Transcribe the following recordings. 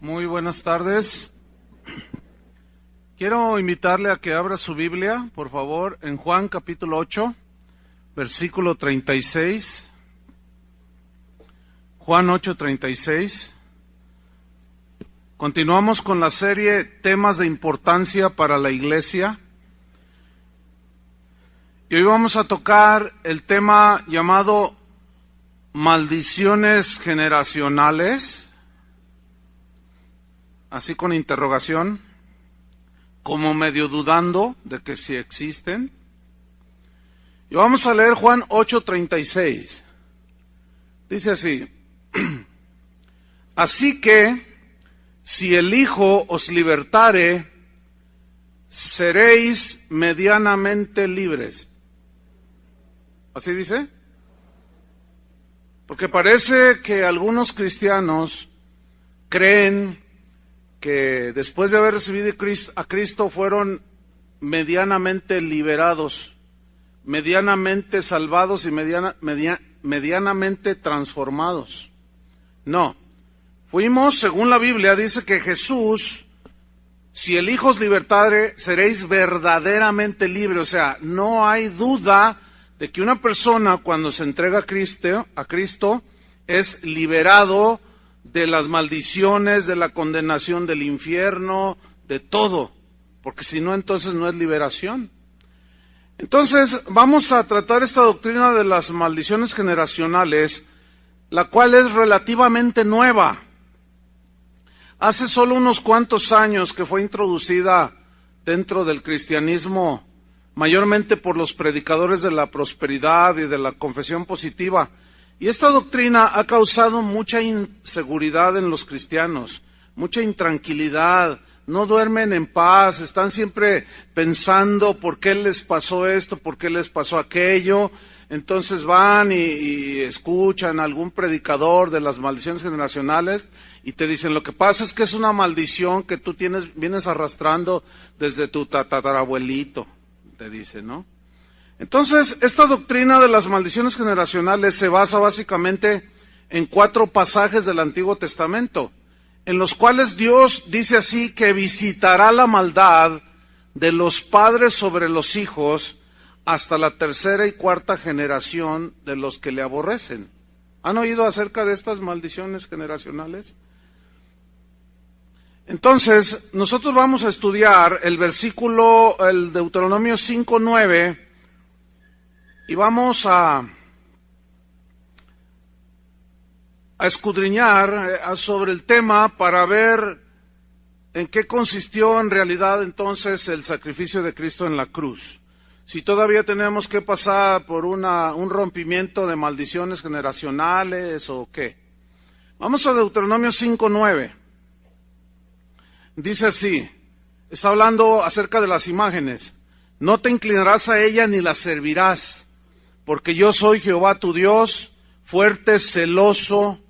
Muy buenas tardes. Quiero invitarle a que abra su Biblia, por favor, en Juan capítulo 8, versículo 36. Juan 8:36. Continuamos con la serie Temas de Importancia para la Iglesia. Y hoy vamos a tocar el tema llamado Maldiciones generacionales, así con interrogación, como medio dudando de que si existen. Y vamos a leer Juan 8:36. Dice así: Así que, si el Hijo os libertare, seréis medianamente libres. ¿Así dice? Porque parece que algunos cristianos creen que después de haber recibido a Cristo fueron medianamente liberados, medianamente salvados y medianamente transformados. No, fuimos, según la Biblia, dice que Jesús, si el Hijo os libertare, seréis verdaderamente libres. O sea, no hay duda de que una persona cuando se entrega a Cristo es liberado de las maldiciones, de la condenación del infierno, de todo, porque si no, entonces no es liberación. Entonces, vamos a tratar esta doctrina de las maldiciones generacionales, la cual es relativamente nueva. Hace solo unos cuantos años que fue introducida dentro del cristianismo, mayormente por los predicadores de la prosperidad y de la confesión positiva. Y esta doctrina ha causado mucha inseguridad en los cristianos, mucha intranquilidad, no duermen en paz, están siempre pensando por qué les pasó esto, por qué les pasó aquello. Entonces van y escuchan a algún predicador de las maldiciones generacionales y te dicen, lo que pasa es que es una maldición que tú vienes arrastrando desde tu tatarabuelito, te dicen, ¿no? Entonces, esta doctrina de las maldiciones generacionales se basa básicamente en 4 pasajes del Antiguo Testamento, en los cuales Dios dice así que visitará la maldad de los padres sobre los hijos hasta la 3ª y 4ª generación de los que le aborrecen. ¿Han oído acerca de estas maldiciones generacionales? Entonces, nosotros vamos a estudiar el Deuteronomio 5:9, y vamos a escudriñar sobre el tema para ver en qué consistió en realidad entonces el sacrificio de Cristo en la cruz. Si todavía tenemos que pasar por un rompimiento de maldiciones generacionales o qué. Vamos a Deuteronomio 5:9. Dice así, está hablando acerca de las imágenes. No te inclinarás a ella ni la servirás, porque yo soy Jehová tu Dios, fuerte, celoso,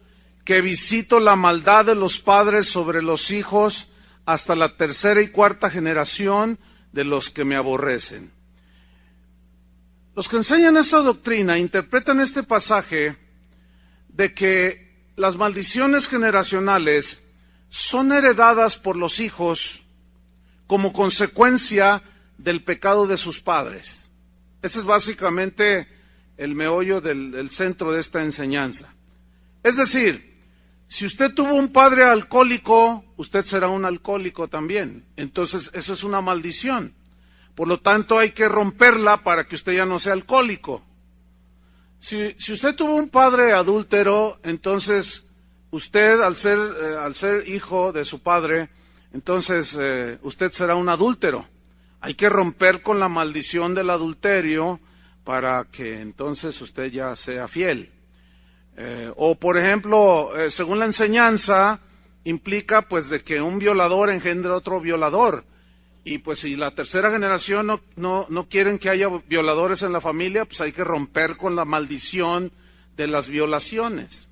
que visito la maldad de los padres sobre los hijos hasta la 3ª y 4ª generación de los que me aborrecen. Los que enseñan esta doctrina interpretan este pasaje de que las maldiciones generacionales son heredadas por los hijos como consecuencia del pecado de sus padres. Ese es básicamente el meollo del centro de esta enseñanza. Es decir, si usted tuvo un padre alcohólico, usted será un alcohólico también. Entonces, eso es una maldición. Por lo tanto, hay que romperla para que usted ya no sea alcohólico. Si usted tuvo un padre adúltero, entonces usted, al ser hijo de su padre, entonces usted será un adúltero. Hay que romper con la maldición del adulterio para que entonces usted ya sea fiel. O por ejemplo, según la enseñanza, implica pues de que un violador engendra otro violador. Y pues si la 3ª generación no quieren que haya violadores en la familia, pues hay que romper con la maldición de las violaciones.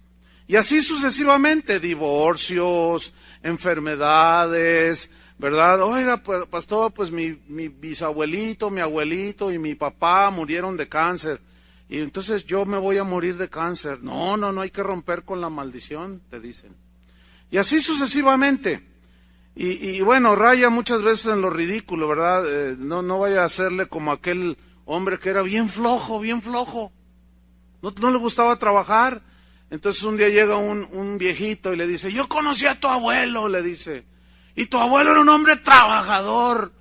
Y así sucesivamente, divorcios, enfermedades, ¿verdad? Oiga, pastor, pues mi bisabuelito, mi abuelito y mi papá murieron de cáncer. Y entonces yo me voy a morir de cáncer. No, hay que romper con la maldición, te dicen. Y así sucesivamente. Y bueno, raya muchas veces en lo ridículo, ¿verdad? No vaya a hacerle como aquel hombre que era bien flojo, bien flojo. No le gustaba trabajar. Entonces un día llega un viejito y le dice, yo conocí a tu abuelo, le dice. Y tu abuelo era un hombre trabajador.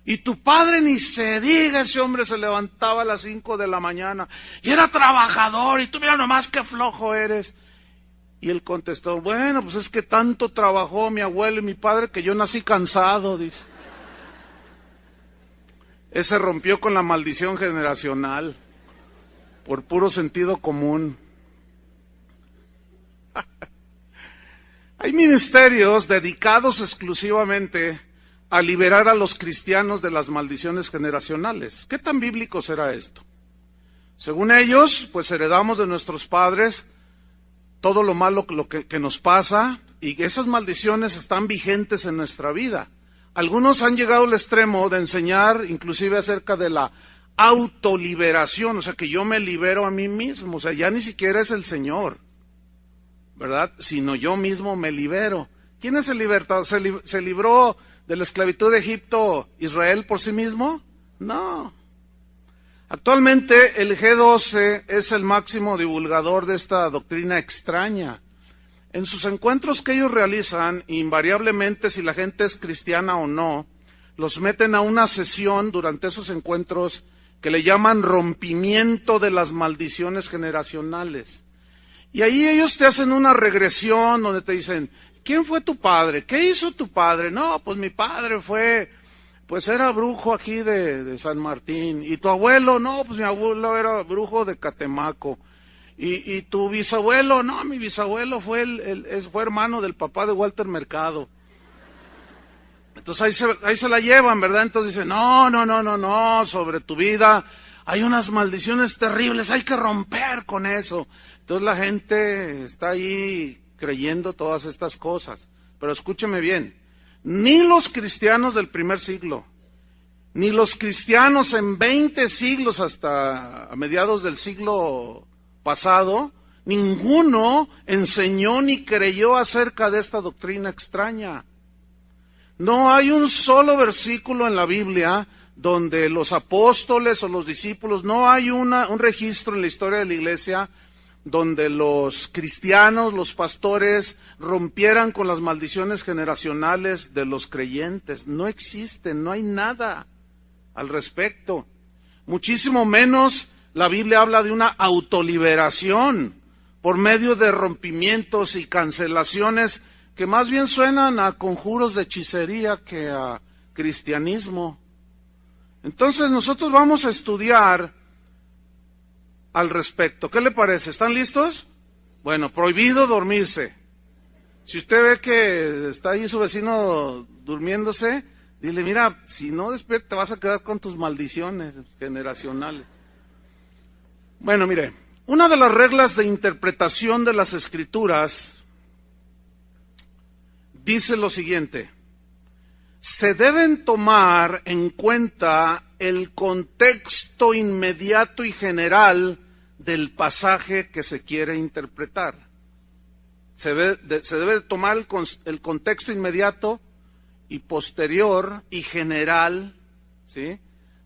Y tu padre ni se diga, ese hombre se levantaba a las 5 de la mañana. Y era trabajador, y tú mira nomás qué flojo eres. Y él contestó, bueno, pues es que tanto trabajó mi abuelo y mi padre que yo nací cansado, dice. Ese rompió con la maldición generacional, por puro sentido común. Hay ministerios dedicados exclusivamente a liberar a los cristianos de las maldiciones generacionales. ¿Qué tan bíblico será esto? Según ellos, pues heredamos de nuestros padres todo lo malo que nos pasa, y esas maldiciones están vigentes en nuestra vida. Algunos han llegado al extremo de enseñar inclusive acerca de la autoliberación, o sea que yo me libero a mí mismo, o sea ya ni siquiera es el Señor, ¿verdad? Sino yo mismo me libero. ¿Quién es el libertador? ¿Se libró de la esclavitud de Egipto Israel por sí mismo? No. Actualmente el G12 es el máximo divulgador de esta doctrina extraña. En sus encuentros que ellos realizan, invariablemente, si la gente es cristiana o no, los meten a una sesión durante esos encuentros que le llaman rompimiento de las maldiciones generacionales. Y ahí ellos te hacen una regresión donde te dicen, ¿quién fue tu padre? ¿Qué hizo tu padre? No, pues mi padre pues era brujo aquí de San Martín. ¿Y tu abuelo? No, pues mi abuelo era brujo de Catemaco. ¿Y tu bisabuelo? No, mi bisabuelo fue hermano del papá de Walter Mercado. Entonces ahí se la llevan, ¿verdad? Entonces dicen, no, sobre tu vida hay unas maldiciones terribles, hay que romper con eso. Entonces la gente está ahí creyendo todas estas cosas. Pero escúcheme bien, ni los cristianos del primer siglo, ni los cristianos en 20 siglos hasta a mediados del siglo pasado, ninguno enseñó ni creyó acerca de esta doctrina extraña. No hay un solo versículo en la Biblia donde los apóstoles o los discípulos, no hay un registro en la historia de la iglesia donde los cristianos, los pastores, rompieran con las maldiciones generacionales de los creyentes. No existen, no hay nada al respecto. Muchísimo menos la Biblia habla de una autoliberación por medio de rompimientos y cancelaciones que más bien suenan a conjuros de hechicería que a cristianismo. Entonces nosotros vamos a estudiar al respecto. ¿Qué le parece? ¿Están listos? Bueno, prohibido dormirse. Si usted ve que está ahí su vecino durmiéndose, dile, mira, si no despiertas te vas a quedar con tus maldiciones generacionales. Bueno, mire, una de las reglas de interpretación de las Escrituras dice lo siguiente: se deben tomar en cuenta el contexto inmediato y general del pasaje que se quiere interpretar. Se debe tomar el contexto inmediato y posterior y general, ¿sí?,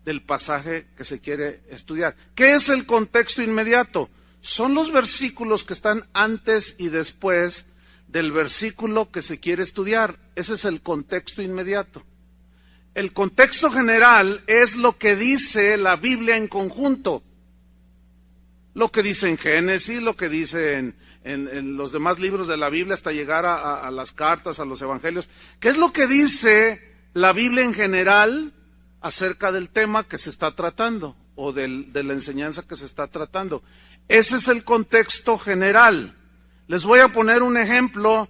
del pasaje que se quiere estudiar. ¿Qué es el contexto inmediato? Son los versículos que están antes y después del versículo que se quiere estudiar. Ese es el contexto inmediato. El contexto general es lo que dice la Biblia en conjunto. Lo que dice en Génesis, lo que dice en los demás libros de la Biblia hasta llegar a las cartas, a los evangelios. ¿Qué es lo que dice la Biblia en general acerca del tema que se está tratando o de la enseñanza que se está tratando? Ese es el contexto general. Les voy a poner un ejemplo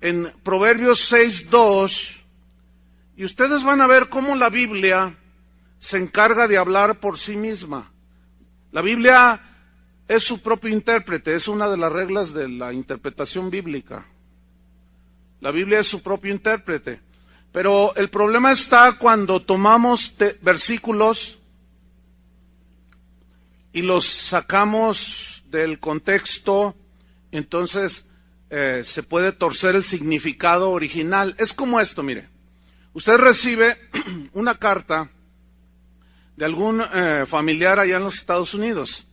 en Proverbios 6:2, y ustedes van a ver cómo la Biblia se encarga de hablar por sí misma. La Biblia es su propio intérprete, es una de las reglas de la interpretación bíblica. La Biblia es su propio intérprete. Pero el problema está cuando tomamos versículos y los sacamos del contexto. Entonces se puede torcer el significado original. Es como esto, mire. Usted recibe una carta de algún familiar allá en los Estados Unidos.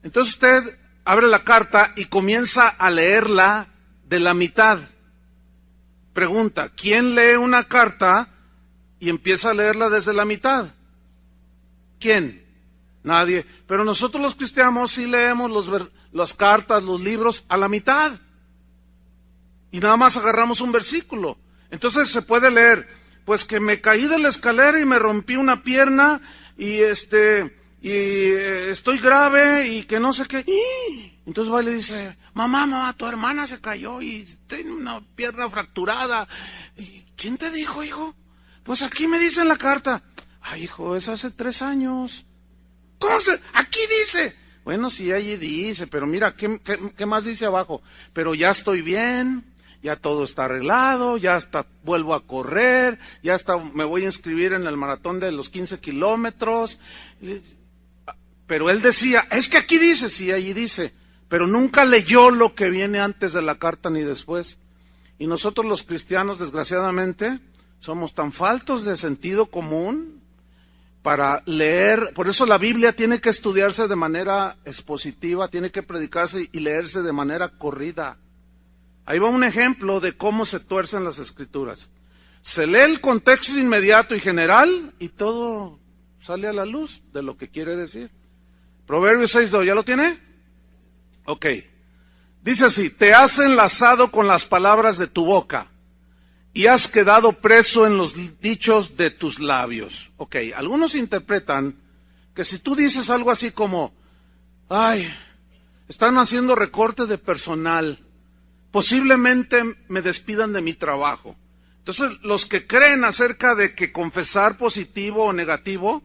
Entonces usted abre la carta y comienza a leerla de la mitad. Pregunta, ¿quién lee una carta y empieza a leerla desde la mitad? ¿Quién? Nadie. Pero nosotros los cristianos sí leemos las cartas, los libros a la mitad. Y nada más agarramos un versículo. Entonces se puede leer, pues que me caí de la escalera y me rompí una pierna y estoy grave y que no sé qué. Entonces va y le dice, mamá, tu hermana se cayó y tiene una pierna fracturada. ¿Quién te dijo, hijo? Pues aquí me dice en la carta. Ay, hijo, es hace 3 años. ¿Cómo se? Aquí dice. Bueno, sí, allí dice, pero mira, ¿qué más dice abajo? Pero ya estoy bien, ya todo está arreglado, ya hasta vuelvo a correr, ya hasta me voy a inscribir en el maratón de los 15 kilómetros. Pero él decía, es que aquí dice, sí, allí dice, pero nunca leyó lo que viene antes de la carta ni después. Y nosotros los cristianos, desgraciadamente, somos tan faltos de sentido común para leer. Por eso la Biblia tiene que estudiarse de manera expositiva, tiene que predicarse y leerse de manera corrida. Ahí va un ejemplo de cómo se tuercen las Escrituras. Se lee el contexto inmediato y general y todo sale a la luz de lo que quiere decir. Proverbios 6:2, ¿ya lo tiene? Ok. Dice así, te has enlazado con las palabras de tu boca y has quedado preso en los dichos de tus labios. Ok, algunos interpretan que si tú dices algo así como, ay, están haciendo recorte de personal, posiblemente me despidan de mi trabajo. Entonces, los que creen acerca de que confesar positivo o negativo,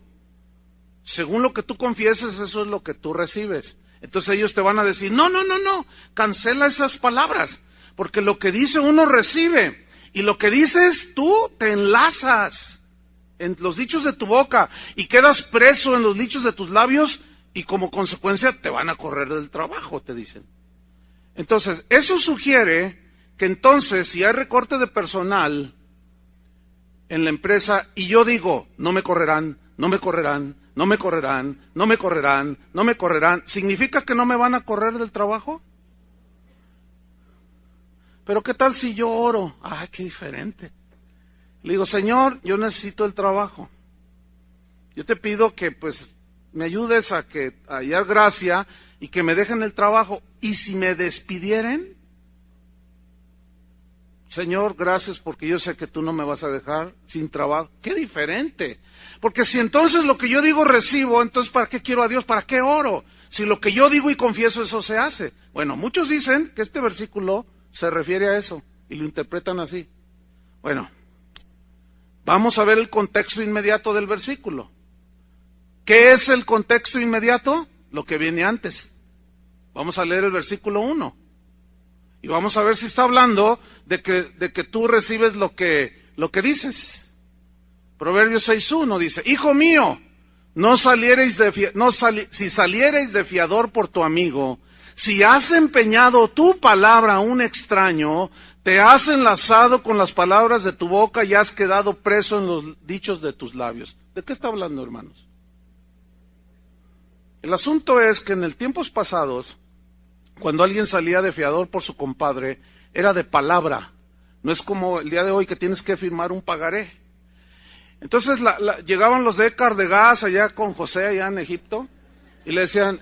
según lo que tú confieses, eso es lo que tú recibes. Entonces ellos te van a decir, no, cancela esas palabras, porque lo que dice uno recibe, y lo que dices tú te enlazas en los dichos de tu boca, y quedas preso en los dichos de tus labios, y como consecuencia te van a correr del trabajo, te dicen. Entonces, eso sugiere que entonces, si hay recorte de personal en la empresa, y yo digo, no me correrán, ¿significa que no me van a correr del trabajo? Pero ¿qué tal si yo oro? Ay, qué diferente. Le digo, Señor, yo necesito el trabajo. Yo te pido que pues me ayudes a hallar gracia y que me dejen el trabajo. Y si me despidieren, Señor, gracias porque yo sé que tú no me vas a dejar sin trabajo. ¡Qué diferente! Porque si entonces lo que yo digo recibo, entonces ¿para qué quiero a Dios? ¿Para qué oro? Si lo que yo digo y confieso, eso se hace. Bueno, muchos dicen que este versículo se refiere a eso y lo interpretan así. Bueno, vamos a ver el contexto inmediato del versículo. ¿Qué es el contexto inmediato? Lo que viene antes. Vamos a leer el versículo 1. Y vamos a ver si está hablando de que tú recibes lo que dices. Proverbios 6:1 dice, hijo mío, si saliereis de fiador por tu amigo, si has empeñado tu palabra a un extraño, te has enlazado con las palabras de tu boca y has quedado preso en los dichos de tus labios. ¿De qué está hablando, hermanos? El asunto es que en tiempos pasados, cuando alguien salía de fiador por su compadre, era de palabra. No es como el día de hoy que tienes que firmar un pagaré. Entonces llegaban los de Écar de Gas allá con José, allá en Egipto, y le decían,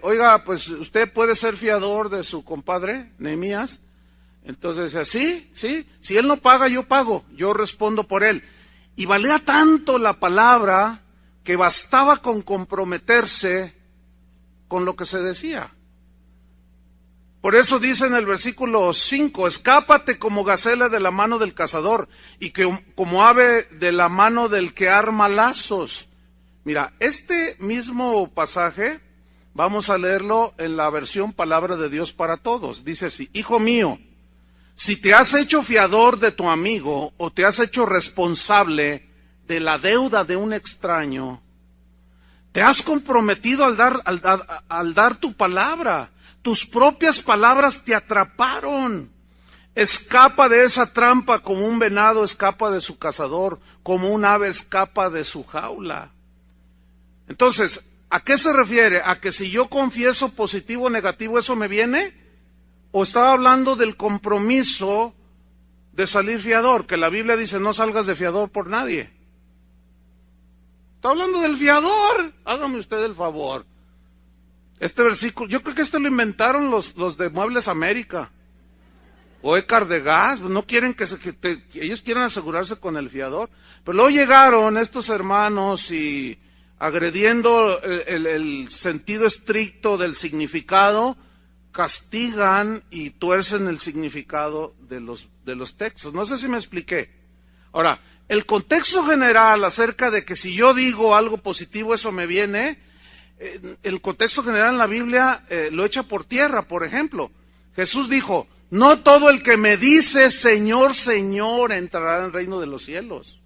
oiga, pues usted puede ser fiador de su compadre, Nehemías. Entonces decía, sí, si él no paga, yo pago, yo respondo por él. Y valía tanto la palabra que bastaba con comprometerse con lo que se decía. Por eso dice en el versículo 5, escápate como gacela de la mano del cazador y que como ave de la mano del que arma lazos. Mira, este mismo pasaje vamos a leerlo en la versión Palabra de Dios para Todos. Dice así, hijo mío, si te has hecho fiador de tu amigo o te has hecho responsable de la deuda de un extraño, te has comprometido al dar tu palabra. tus propias palabras te atraparon. Escapa de esa trampa como un venado escapa de su cazador, como un ave escapa de su jaula. Entonces, ¿a qué se refiere? ¿A que si yo confieso positivo o negativo, eso me viene? ¿O estaba hablando del compromiso de salir fiador? Que la Biblia dice, no salgas de fiador por nadie. Está hablando del fiador. Hágame usted el favor. Este versículo, yo creo que lo inventaron los de Muebles América. O Ecar de Gas, no quieren ellos quieren asegurarse con el fiador. Pero luego llegaron estos hermanos y agrediendo el sentido estricto del significado, castigan y tuercen el significado de los textos. No sé si me expliqué. Ahora, el contexto general acerca de que si yo digo algo positivo, eso me viene, el contexto general en la Biblia lo echa por tierra. Por ejemplo, Jesús dijo, no todo el que me dice Señor, Señor entrará en el reino de los cielos.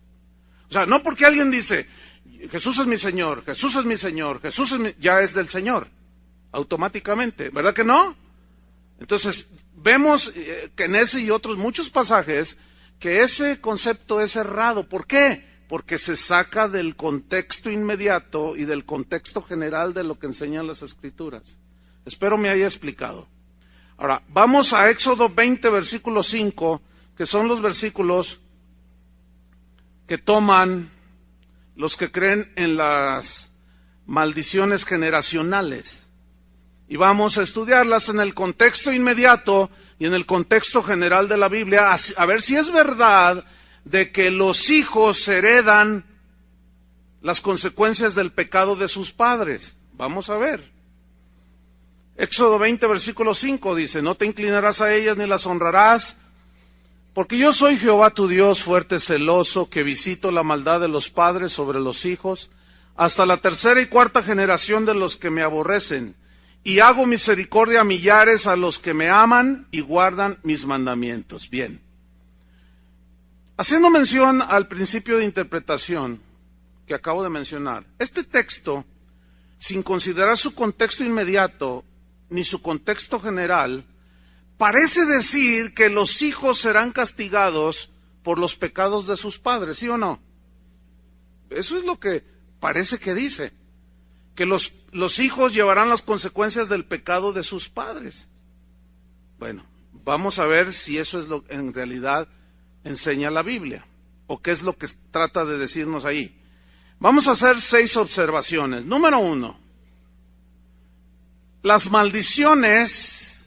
O sea, no porque alguien dice, Jesús es mi Señor, Jesús es mi Señor, ya es del Señor, automáticamente, ¿verdad que no? Entonces, vemos que en ese y otros muchos pasajes, que ese concepto es errado. ¿Por qué? Porque se saca del contexto inmediato y del contexto general de lo que enseñan las Escrituras. Espero me haya explicado. Ahora, vamos a Éxodo 20, versículo 5, que son los versículos que toman los que creen en las maldiciones generacionales. Y vamos a estudiarlas en el contexto inmediato y en el contexto general de la Biblia, a ver si es verdad de que los hijos heredan las consecuencias del pecado de sus padres. Vamos a ver. Éxodo 20, versículo 5 dice, no te inclinarás a ellas ni las honrarás, porque yo soy Jehová tu Dios, fuerte, celoso, que visito la maldad de los padres sobre los hijos, hasta la tercera y cuarta generación de los que me aborrecen, y hago misericordia a millares a los que me aman y guardan mis mandamientos. Bien. Haciendo mención al principio de interpretación que acabo de mencionar, este texto, sin considerar su contexto inmediato, ni su contexto general, parece decir que los hijos serán castigados por los pecados de sus padres, ¿sí o no? Eso es lo que parece que dice, que los hijos llevarán las consecuencias del pecado de sus padres. Bueno, vamos a ver si eso es lo que en realidad enseña la Biblia, o qué es lo que trata de decirnos ahí. Vamos a hacer 6 observaciones. Número 1. Las maldiciones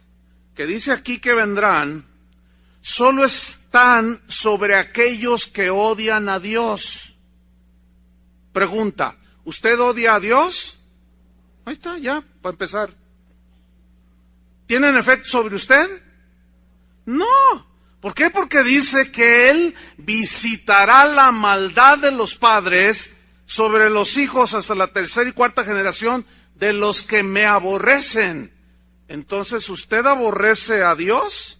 que dice aquí que vendrán, solo están sobre aquellos que odian a Dios. Pregunta, ¿usted odia a Dios? Ahí está, ya, para empezar. ¿Tienen efecto sobre usted? No. ¿Por qué? Porque dice que Él visitará la maldad de los padres sobre los hijos hasta la tercera y cuarta generación de los que me aborrecen. Entonces, ¿usted aborrece a Dios?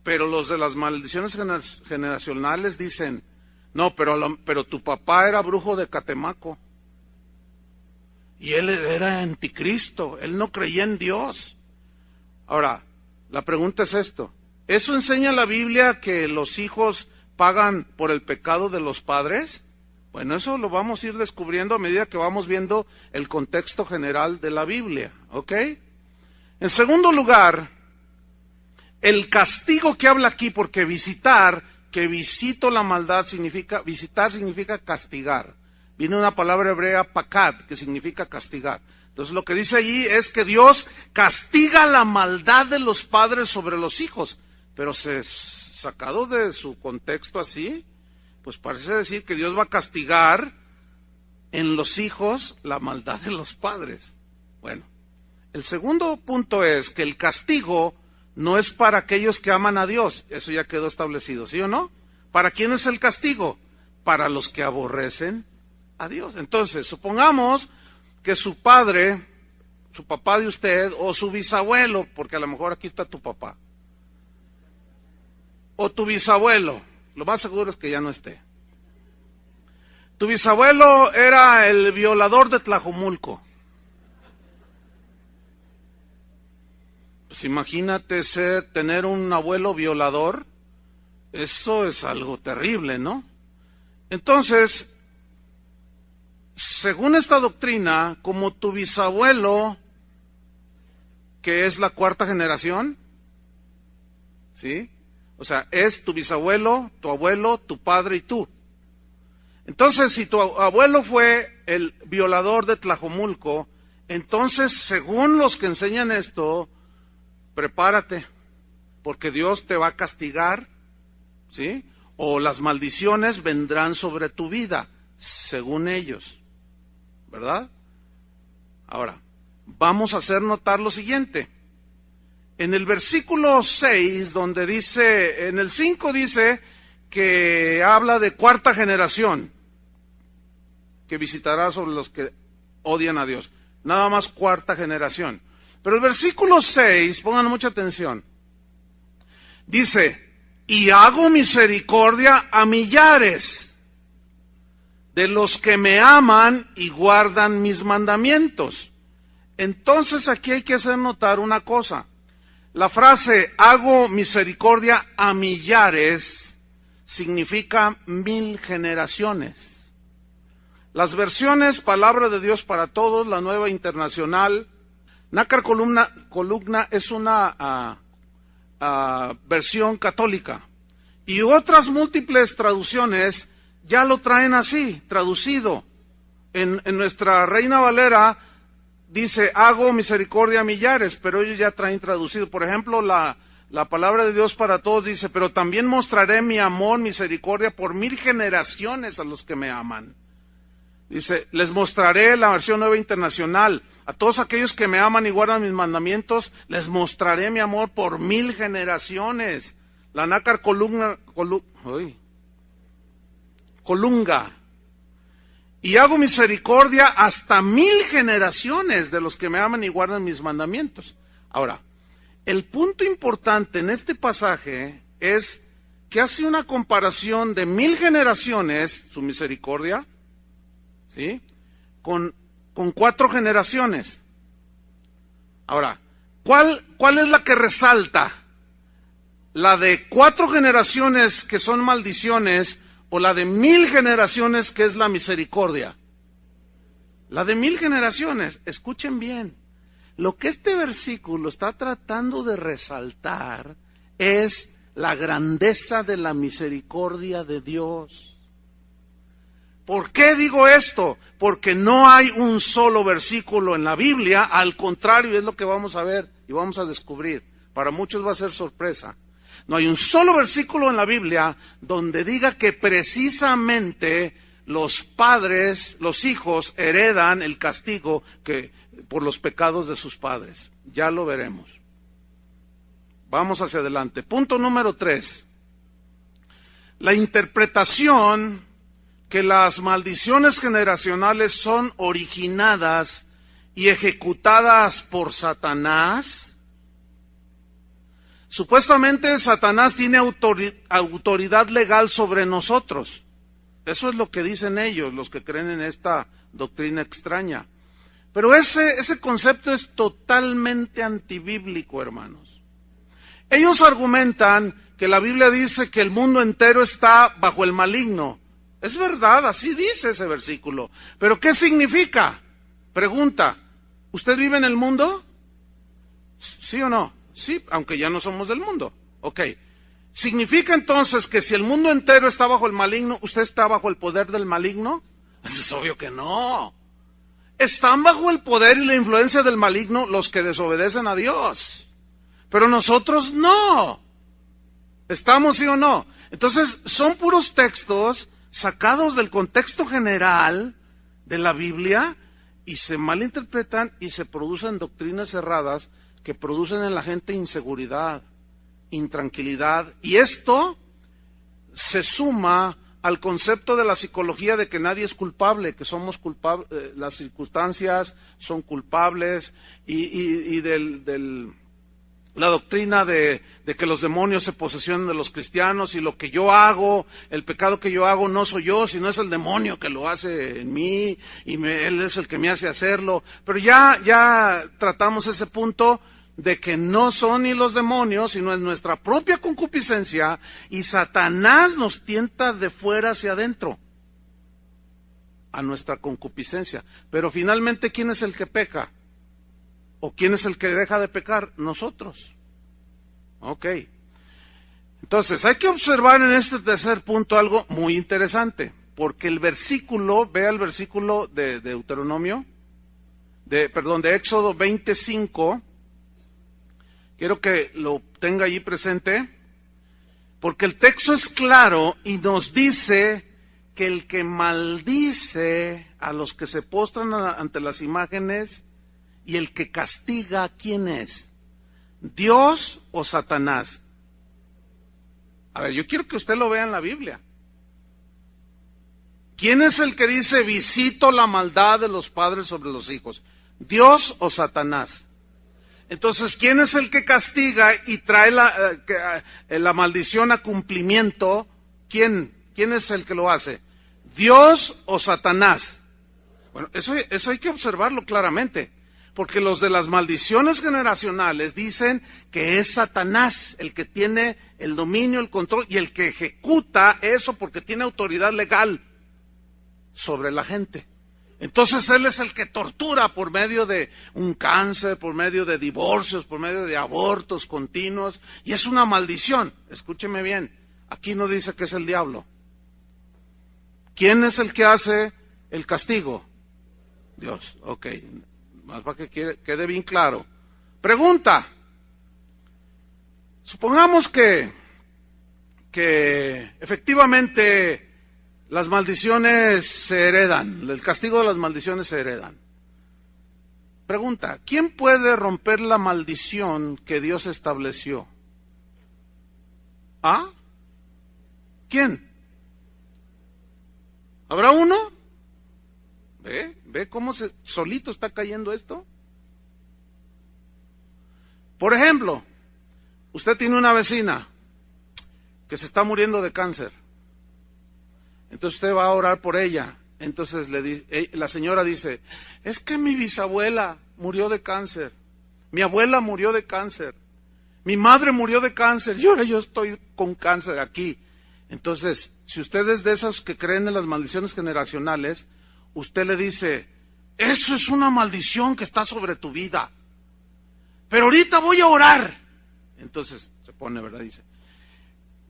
Pero los de las maldiciones generacionales dicen, no, pero tu papá era brujo de Catemaco. Y él era anticristo, él no creía en Dios. Ahora, la pregunta es esto, ¿eso enseña la Biblia que los hijos pagan por el pecado de los padres? Bueno, eso lo vamos a ir descubriendo a medida que vamos viendo el contexto general de la Biblia, ¿ok? En segundo lugar, el castigo que habla aquí, porque que visito la maldad visitar significa castigar. Viene una palabra hebrea, pakat, que significa castigar. Entonces lo que dice allí es que Dios castiga la maldad de los padres sobre los hijos, pero sacado de su contexto así, pues parece decir que Dios va a castigar en los hijos la maldad de los padres. Bueno, el segundo punto es que el castigo no es para aquellos que aman a Dios, eso ya quedó establecido, ¿sí o no? ¿Para quién es el castigo? Para los que aborrecen a Dios. Entonces, supongamos que su padre, su papá de usted, o su bisabuelo, porque a lo mejor aquí está tu papá, o tu bisabuelo, lo más seguro es que ya no esté. Tu bisabuelo era el violador de Tlajomulco. Pues imagínate tener un abuelo violador. Eso es algo terrible, ¿no? Entonces, según esta doctrina, como tu bisabuelo, que es la cuarta generación, ¿sí? O sea, es tu bisabuelo, tu abuelo, tu padre y tú. Entonces, si tu abuelo fue el violador de Tlajomulco, entonces, según los que enseñan esto, prepárate, porque Dios te va a castigar, ¿sí? O las maldiciones vendrán sobre tu vida, según ellos, ¿verdad? Ahora, vamos a hacer notar lo siguiente. En el versículo 6, donde dice, en el 5 dice que habla de cuarta generación, que visitará sobre los que odian a Dios. Nada más cuarta generación. Pero el versículo 6, pongan mucha atención, dice, y hago misericordia a millares de los que me aman y guardan mis mandamientos. Entonces aquí hay que hacer notar una cosa. La frase hago misericordia a millares significa 1000 generaciones. Las versiones Palabra de Dios para Todos, la Nueva Internacional, Nácar Columna es una versión católica. Y otras múltiples traducciones ya lo traen así, traducido. En nuestra Reina Valera dice, hago misericordia a millares, pero ellos ya traen traducido. Por ejemplo, la Palabra de Dios para Todos dice, pero también mostraré mi amor, misericordia por 1000 generaciones a los que me aman. Dice, les mostraré, la versión Nueva Internacional, a todos aquellos que me aman y guardan mis mandamientos, les mostraré mi amor por 1000 generaciones. La Nácar Colunga. Y hago misericordia hasta 1000 generaciones de los que me aman y guardan mis mandamientos. Ahora, el punto importante en este pasaje es que hace una comparación de 1000 generaciones, su misericordia, ¿sí? Con 4 generaciones. Ahora, ¿cuál es la que resalta? ¿La de 4 generaciones que son maldiciones o la de 1000 generaciones que es la misericordia? La de 1000 generaciones. Escuchen bien. Lo que este versículo está tratando de resaltar es la grandeza de la misericordia de Dios. ¿Por qué digo esto? Porque no hay un solo versículo en la Biblia, al contrario, es lo que vamos a ver y vamos a descubrir. Para muchos va a ser sorpresa. No hay un solo versículo en la Biblia donde diga que precisamente los padres, los hijos, heredan el castigo por los pecados de sus padres. Ya lo veremos. Vamos hacia adelante. Punto número 3. La interpretación que las maldiciones generacionales son originadas y ejecutadas por Satanás. Supuestamente Satanás tiene autoridad legal sobre nosotros. Eso es lo que dicen ellos, los que creen en esta doctrina extraña. Pero ese concepto es totalmente antibíblico, hermanos. Ellos argumentan que la Biblia dice que el mundo entero está bajo el maligno. Es verdad, así dice ese versículo. ¿Pero qué significa? Pregunta, ¿usted vive en el mundo? ¿Sí o no? Sí, aunque ya no somos del mundo. Ok. ¿Significa entonces que si el mundo entero está bajo el maligno, usted está bajo el poder del maligno? Es obvio que no. Están bajo el poder y la influencia del maligno los que desobedecen a Dios. Pero nosotros no. ¿Estamos, sí o no? Entonces, son puros textos sacados del contexto general de la Biblia y se malinterpretan y se producen doctrinas erradas que producen en la gente inseguridad, intranquilidad. Y esto se suma al concepto de la psicología de que nadie es culpable, que somos culpables, las circunstancias son culpables y la doctrina de que los demonios se posesionan de los cristianos y lo que yo hago, el pecado que yo hago no soy yo, sino es el demonio que lo hace en mí y él es el que me hace hacerlo. Pero ya tratamos ese punto de que no son ni los demonios, sino es nuestra propia concupiscencia, y Satanás nos tienta de fuera hacia adentro, a nuestra concupiscencia. Pero finalmente, ¿quién es el que peca? ¿O quién es el que deja de pecar? Nosotros. Ok. Entonces, hay que observar en este tercer punto algo muy interesante, porque el versículo, vea el versículo de Deuteronomio, de Éxodo 25, quiero que lo tenga allí presente, porque el texto es claro y nos dice que el que maldice a los que se postran ante las imágenes y el que castiga, ¿quién es? ¿Dios o Satanás? A ver, yo quiero que usted lo vea en la Biblia. ¿Quién es el que dice, visito la maldad de los padres sobre los hijos? ¿Dios o Satanás? Entonces, ¿quién es el que castiga y trae la maldición a cumplimiento? ¿Quién es el que lo hace? ¿Dios o Satanás? Bueno, eso hay que observarlo claramente, porque los de las maldiciones generacionales dicen que es Satanás el que tiene el dominio, el control y el que ejecuta eso porque tiene autoridad legal sobre la gente. Entonces él es el que tortura por medio de un cáncer, por medio de divorcios, por medio de abortos continuos, y es una maldición. Escúcheme bien, aquí no dice que es el diablo. ¿Quién es el que hace el castigo? Dios. Ok, más para que quede bien claro. Pregunta. Supongamos que efectivamente las maldiciones se heredan, el castigo de las maldiciones se heredan. Pregunta, ¿quién puede romper la maldición que Dios estableció? ¿Ah? ¿Quién? ¿Habrá uno? ¿Ve cómo solito está cayendo esto? Por ejemplo, usted tiene una vecina que se está muriendo de cáncer. Entonces usted va a orar por ella. Entonces la señora dice, es que mi bisabuela murió de cáncer, mi abuela murió de cáncer, mi madre murió de cáncer, y ahora yo estoy con cáncer aquí. Entonces, si usted es de esas que creen en las maldiciones generacionales, usted le dice, eso es una maldición que está sobre tu vida, pero ahorita voy a orar. Entonces se pone, ¿verdad? Dice,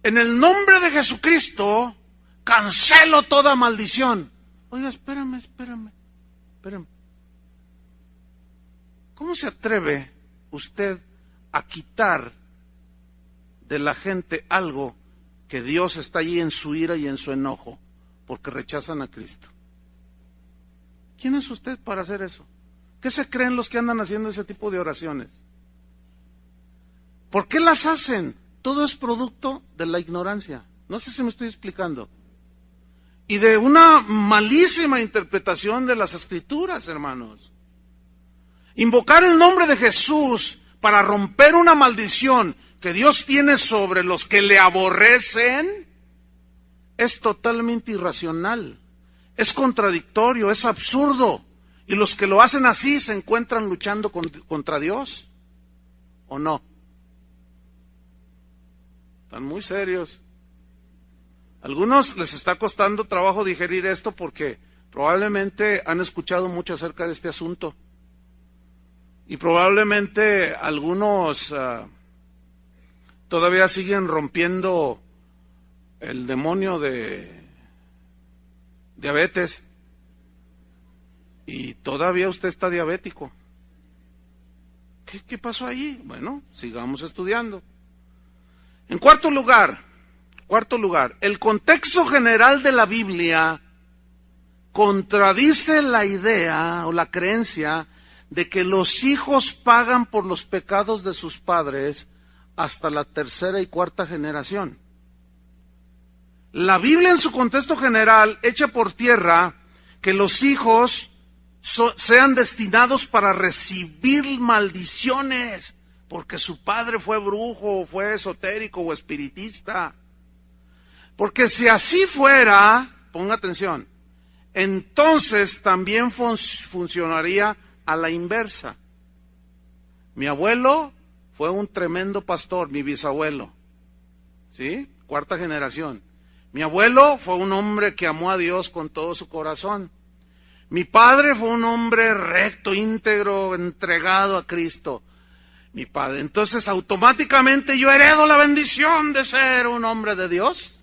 en el nombre de Jesucristo, cancelo toda maldición. Oiga, espérame. ¿Cómo se atreve usted a quitar de la gente algo que Dios está allí en su ira y en su enojo porque rechazan a Cristo? ¿Quién es usted para hacer eso? ¿Qué se creen los que andan haciendo ese tipo de oraciones? ¿Por qué las hacen? Todo es producto de la ignorancia. No sé si me estoy explicando. Y de una malísima interpretación de las Escrituras, hermanos. Invocar el nombre de Jesús para romper una maldición que Dios tiene sobre los que le aborrecen es totalmente irracional, es contradictorio, es absurdo. Y los que lo hacen así se encuentran luchando contra Dios, ¿o no? Están muy serios. Algunos les está costando trabajo digerir esto porque probablemente han escuchado mucho acerca de este asunto. Y probablemente algunos todavía siguen rompiendo el demonio de diabetes. Y todavía usted está diabético. ¿Qué pasó ahí? Bueno, sigamos estudiando. En cuarto lugar, el contexto general de la Biblia contradice la idea o la creencia de que los hijos pagan por los pecados de sus padres hasta la tercera y cuarta generación. La Biblia en su contexto general echa por tierra que los hijos sean destinados para recibir maldiciones porque su padre fue brujo, o fue esotérico o espiritista. Porque si así fuera, ponga atención, entonces también funcionaría a la inversa. Mi abuelo fue un tremendo pastor, mi bisabuelo, ¿sí? 4ª generación. Mi abuelo fue un hombre que amó a Dios con todo su corazón. Mi padre fue un hombre recto, íntegro, entregado a Cristo. Mi padre. Entonces, automáticamente yo heredo la bendición de ser un hombre de Dios.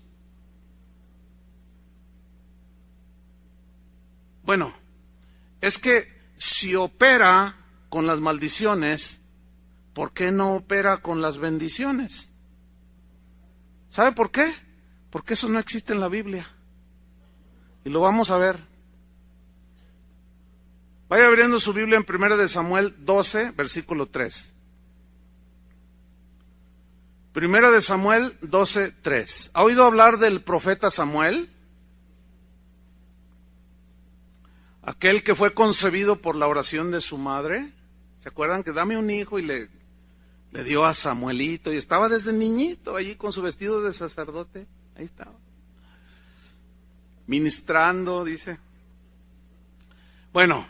Bueno, es que si opera con las maldiciones, ¿por qué no opera con las bendiciones? ¿Sabe por qué? Porque eso no existe en la Biblia. Y lo vamos a ver. Vaya abriendo su Biblia en 1 de Samuel 12, versículo 3. 1 de Samuel 12, 3. ¿Ha oído hablar del profeta Samuel? Aquel que fue concebido por la oración de su madre. ¿Se acuerdan que dame un hijo y le dio a Samuelito? Y estaba desde niñito allí con su vestido de sacerdote. Ahí estaba. Ministrando, dice. Bueno,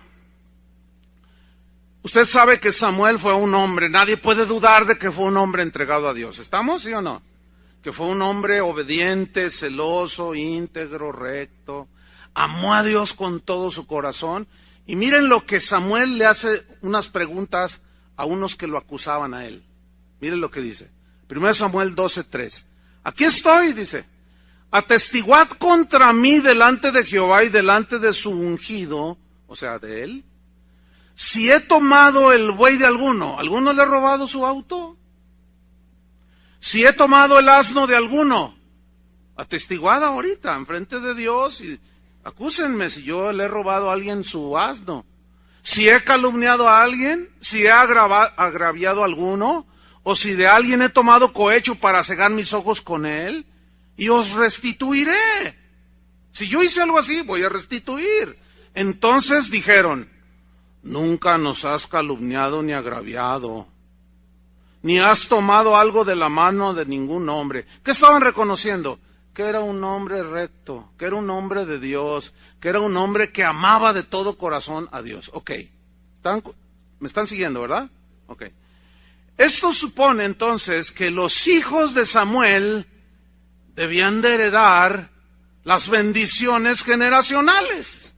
usted sabe que Samuel fue un hombre. Nadie puede dudar de que fue un hombre entregado a Dios. ¿Estamos, sí o no? Que fue un hombre obediente, celoso, íntegro, recto. Amó a Dios con todo su corazón. Y miren lo que Samuel le hace unas preguntas a unos que lo acusaban a él. Miren lo que dice. 1 Samuel 12:3. Aquí estoy, dice. Atestiguad contra mí delante de Jehová y delante de su ungido, o sea, de él. Si he tomado el buey de alguno le he robado su auto. Si he tomado el asno de alguno, atestiguad ahorita, enfrente de Dios, y acúsenme si yo le he robado a alguien su asno. Si he calumniado a alguien, si he agraviado a alguno, o si de alguien he tomado cohecho para cegar mis ojos con él, y os restituiré. Si yo hice algo así, voy a restituir. Entonces dijeron, nunca nos has calumniado ni agraviado, ni has tomado algo de la mano de ningún hombre. ¿Qué estaban reconociendo? Que era un hombre recto, que era un hombre de Dios, que era un hombre que amaba de todo corazón a Dios. Ok, ¿me están siguiendo, verdad? Ok. Esto supone entonces que los hijos de Samuel debían de heredar las bendiciones generacionales.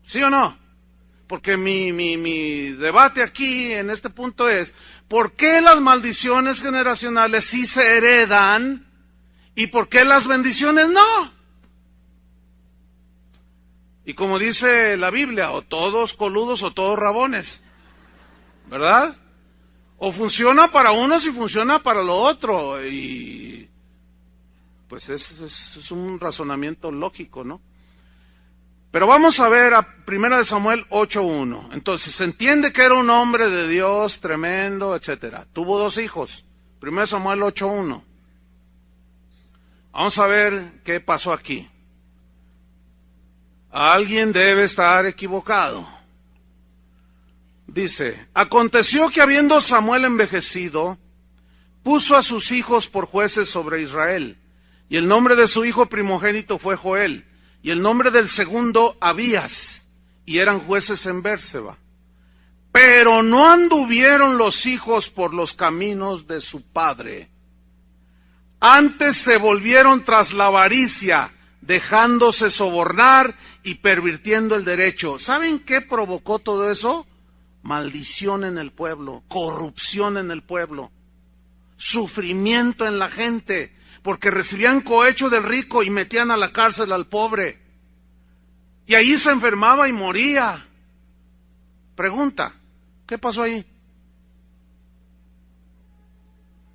¿Sí o no? Porque mi debate aquí en este punto es, ¿por qué las maldiciones generacionales sí se heredan y por qué las bendiciones no? Y como dice la Biblia, o todos coludos o todos rabones, ¿verdad? O funciona para unos y funciona para lo otro, y pues es un razonamiento lógico, ¿no? Pero vamos a ver a 1 de Samuel 8:1. Entonces, se entiende que era un hombre de Dios tremendo, etcétera. Tuvo 2 hijos. 1 de Samuel 8:1. Vamos a ver qué pasó aquí. Alguien debe estar equivocado. Dice, aconteció que habiendo Samuel envejecido, puso a sus hijos por jueces sobre Israel. Y el nombre de su hijo primogénito fue Joel. Y el nombre del segundo, Abías, y eran jueces en Bérseba. Pero no anduvieron los hijos por los caminos de su padre. Antes se volvieron tras la avaricia, dejándose sobornar y pervirtiendo el derecho. ¿Saben qué provocó todo eso? Maldición en el pueblo, corrupción en el pueblo, sufrimiento en la gente, porque recibían cohecho del rico y metían a la cárcel al pobre. Y ahí se enfermaba y moría. Pregunta, ¿qué pasó ahí?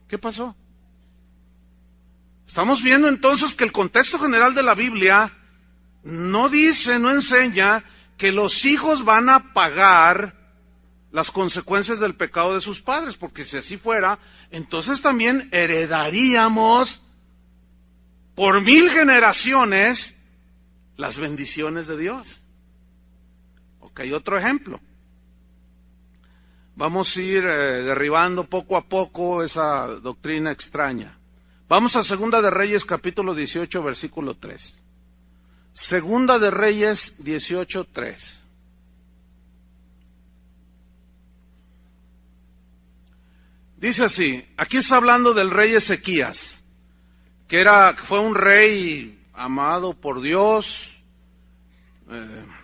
¿Qué pasó? Estamos viendo entonces que el contexto general de la Biblia no dice, no enseña que los hijos van a pagar las consecuencias del pecado de sus padres, porque si así fuera, entonces también heredaríamos por 1000 generaciones las bendiciones de Dios. Ok, otro ejemplo. Vamos a ir derribando poco a poco esa doctrina extraña. Vamos a Segunda de Reyes, capítulo 18, versículo 3. Segunda de Reyes 18:3. Dice así, aquí está hablando del rey Ezequías, que fue un rey amado por Dios,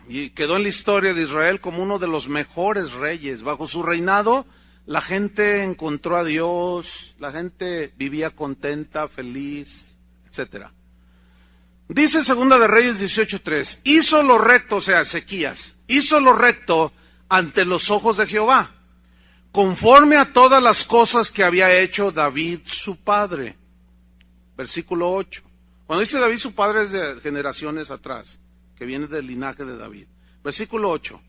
y quedó en la historia de Israel como uno de los mejores reyes. Bajo su reinado, la gente encontró a Dios, la gente vivía contenta, feliz, etcétera. Dice Segunda de Reyes 18:3, hizo lo recto, o sea, Ezequías, hizo lo recto ante los ojos de Jehová, conforme a todas las cosas que había hecho David su padre. Versículo 8. Cuando dice David su padre es de generaciones atrás, que viene del linaje de David. Versículo 8.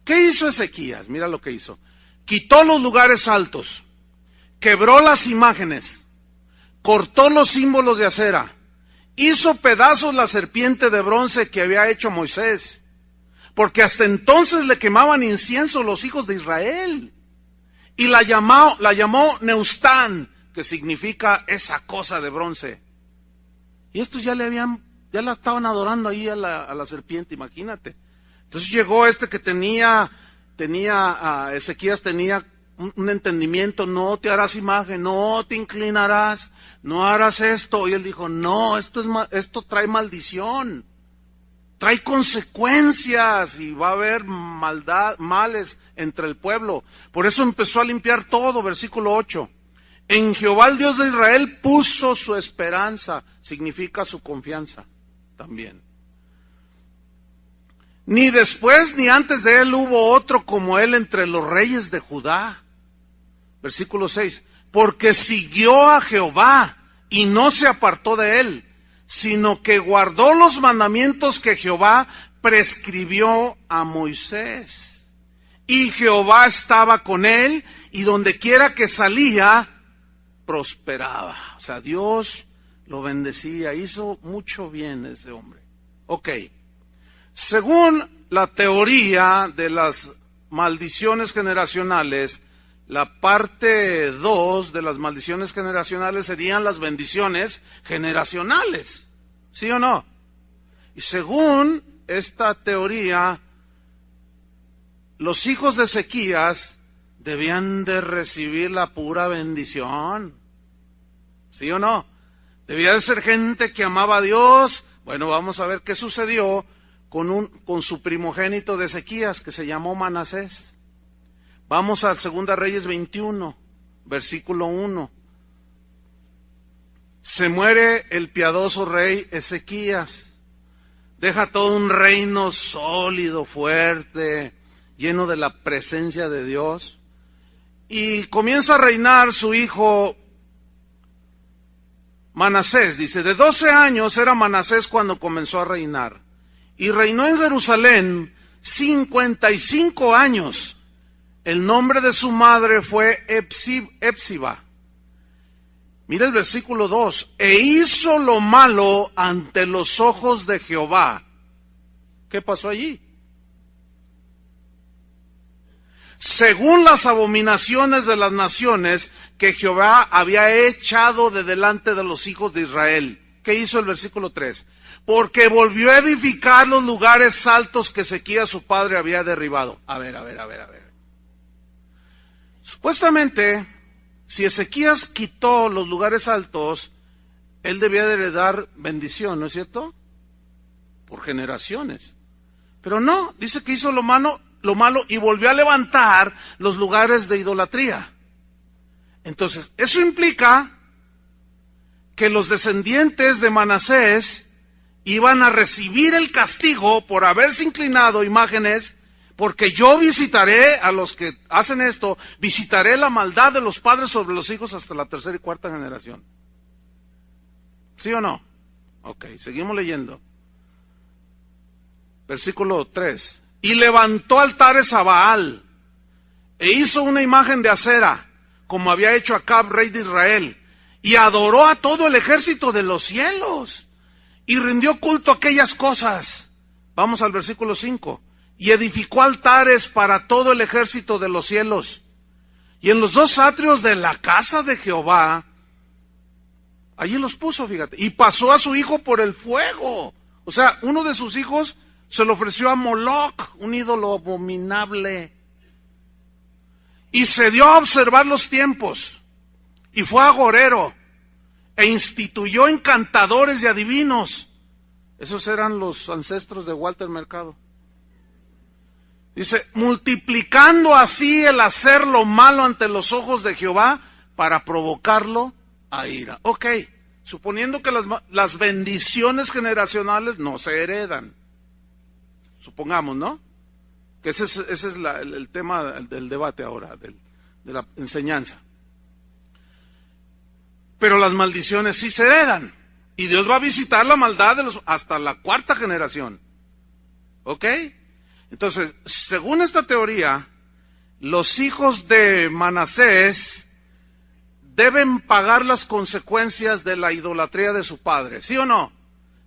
¿Qué hizo Ezequías? Mira lo que hizo. Quitó los lugares altos, quebró las imágenes, cortó los símbolos de acera, hizo pedazos la serpiente de bronce que había hecho Moisés, porque hasta entonces le quemaban incienso los hijos de Israel, y la llamó Neustán, que significa esa cosa de bronce. Y estos ya la estaban adorando ahí a la serpiente, imagínate. Entonces llegó Ezequías tenía un entendimiento, no te harás imagen, no te inclinarás, no harás esto. Y él dijo, no, esto trae maldición, trae consecuencias y va a haber males entre el pueblo. Por eso empezó a limpiar todo, versículo 8. En Jehová el Dios de Israel puso su esperanza, significa su confianza también. Ni después ni antes de él hubo otro como él entre los reyes de Judá. Versículo 6. Porque siguió a Jehová y no se apartó de él, sino que guardó los mandamientos que Jehová prescribió a Moisés. Y Jehová estaba con él, y donde quiera que salía, prosperaba. O sea, Dios lo bendecía, hizo mucho bien ese hombre. Ok. Según la teoría de las maldiciones generacionales, la parte 2 de las maldiciones generacionales serían las bendiciones generacionales. ¿Sí o no? Y según esta teoría, los hijos de Ezequías debían de recibir la pura bendición. ¿Sí o no? Debía de ser gente que amaba a Dios. Bueno, vamos a ver qué sucedió con su primogénito de Ezequías, que se llamó Manasés. Vamos a 2 Reyes 21, versículo 1. Se muere el piadoso rey Ezequías. Deja todo un reino sólido, fuerte, lleno de la presencia de Dios. Y comienza a reinar su hijo Manasés. Dice, de 12 años era Manasés cuando comenzó a reinar. Y reinó en Jerusalén 55 años. El nombre de su madre fue Epsiba. Mira el versículo 2. E hizo lo malo ante los ojos de Jehová. ¿Qué pasó allí? Según las abominaciones de las naciones que Jehová había echado de delante de los hijos de Israel. ¿Qué hizo el versículo 3? Porque volvió a edificar los lugares altos que Ezequías su padre había derribado. A ver. Supuestamente, si Ezequías quitó los lugares altos, él debía de heredar bendición, ¿no es cierto? Por generaciones. Pero no, dice que hizo lo malo y volvió a levantar los lugares de idolatría. Entonces, eso implica que los descendientes de Manasés iban a recibir el castigo por haberse inclinado imágenes, porque yo visitaré a los que hacen esto, visitaré la maldad de los padres sobre los hijos hasta la 3ª y 4ª generación. ¿Sí o no? Ok, seguimos leyendo. Versículo 3. Y levantó altares a Baal, e hizo una imagen de acera, como había hecho Acab, rey de Israel, y adoró a todo el ejército de los cielos, y rindió culto a aquellas cosas. Vamos al versículo 5. Y edificó altares para todo el ejército de los cielos. Y en los 2 atrios de la casa de Jehová, allí los puso, fíjate. Y pasó a su hijo por el fuego. O sea, uno de sus hijos se lo ofreció a Moloc, un ídolo abominable. Y se dio a observar los tiempos. y fue agorero, e instituyó encantadores y adivinos. Esos eran los ancestros de Walter Mercado. Dice, multiplicando así el hacer lo malo ante los ojos de Jehová para provocarlo a ira. Ok, suponiendo que las bendiciones generacionales no se heredan. Supongamos, ¿no? Que ese es el tema del debate ahora, de la enseñanza. Pero las maldiciones sí se heredan. Y Dios va a visitar la maldad hasta la cuarta generación. ¿Ok? Entonces, según esta teoría, los hijos de Manasés deben pagar las consecuencias de la idolatría de su padre, ¿sí o no?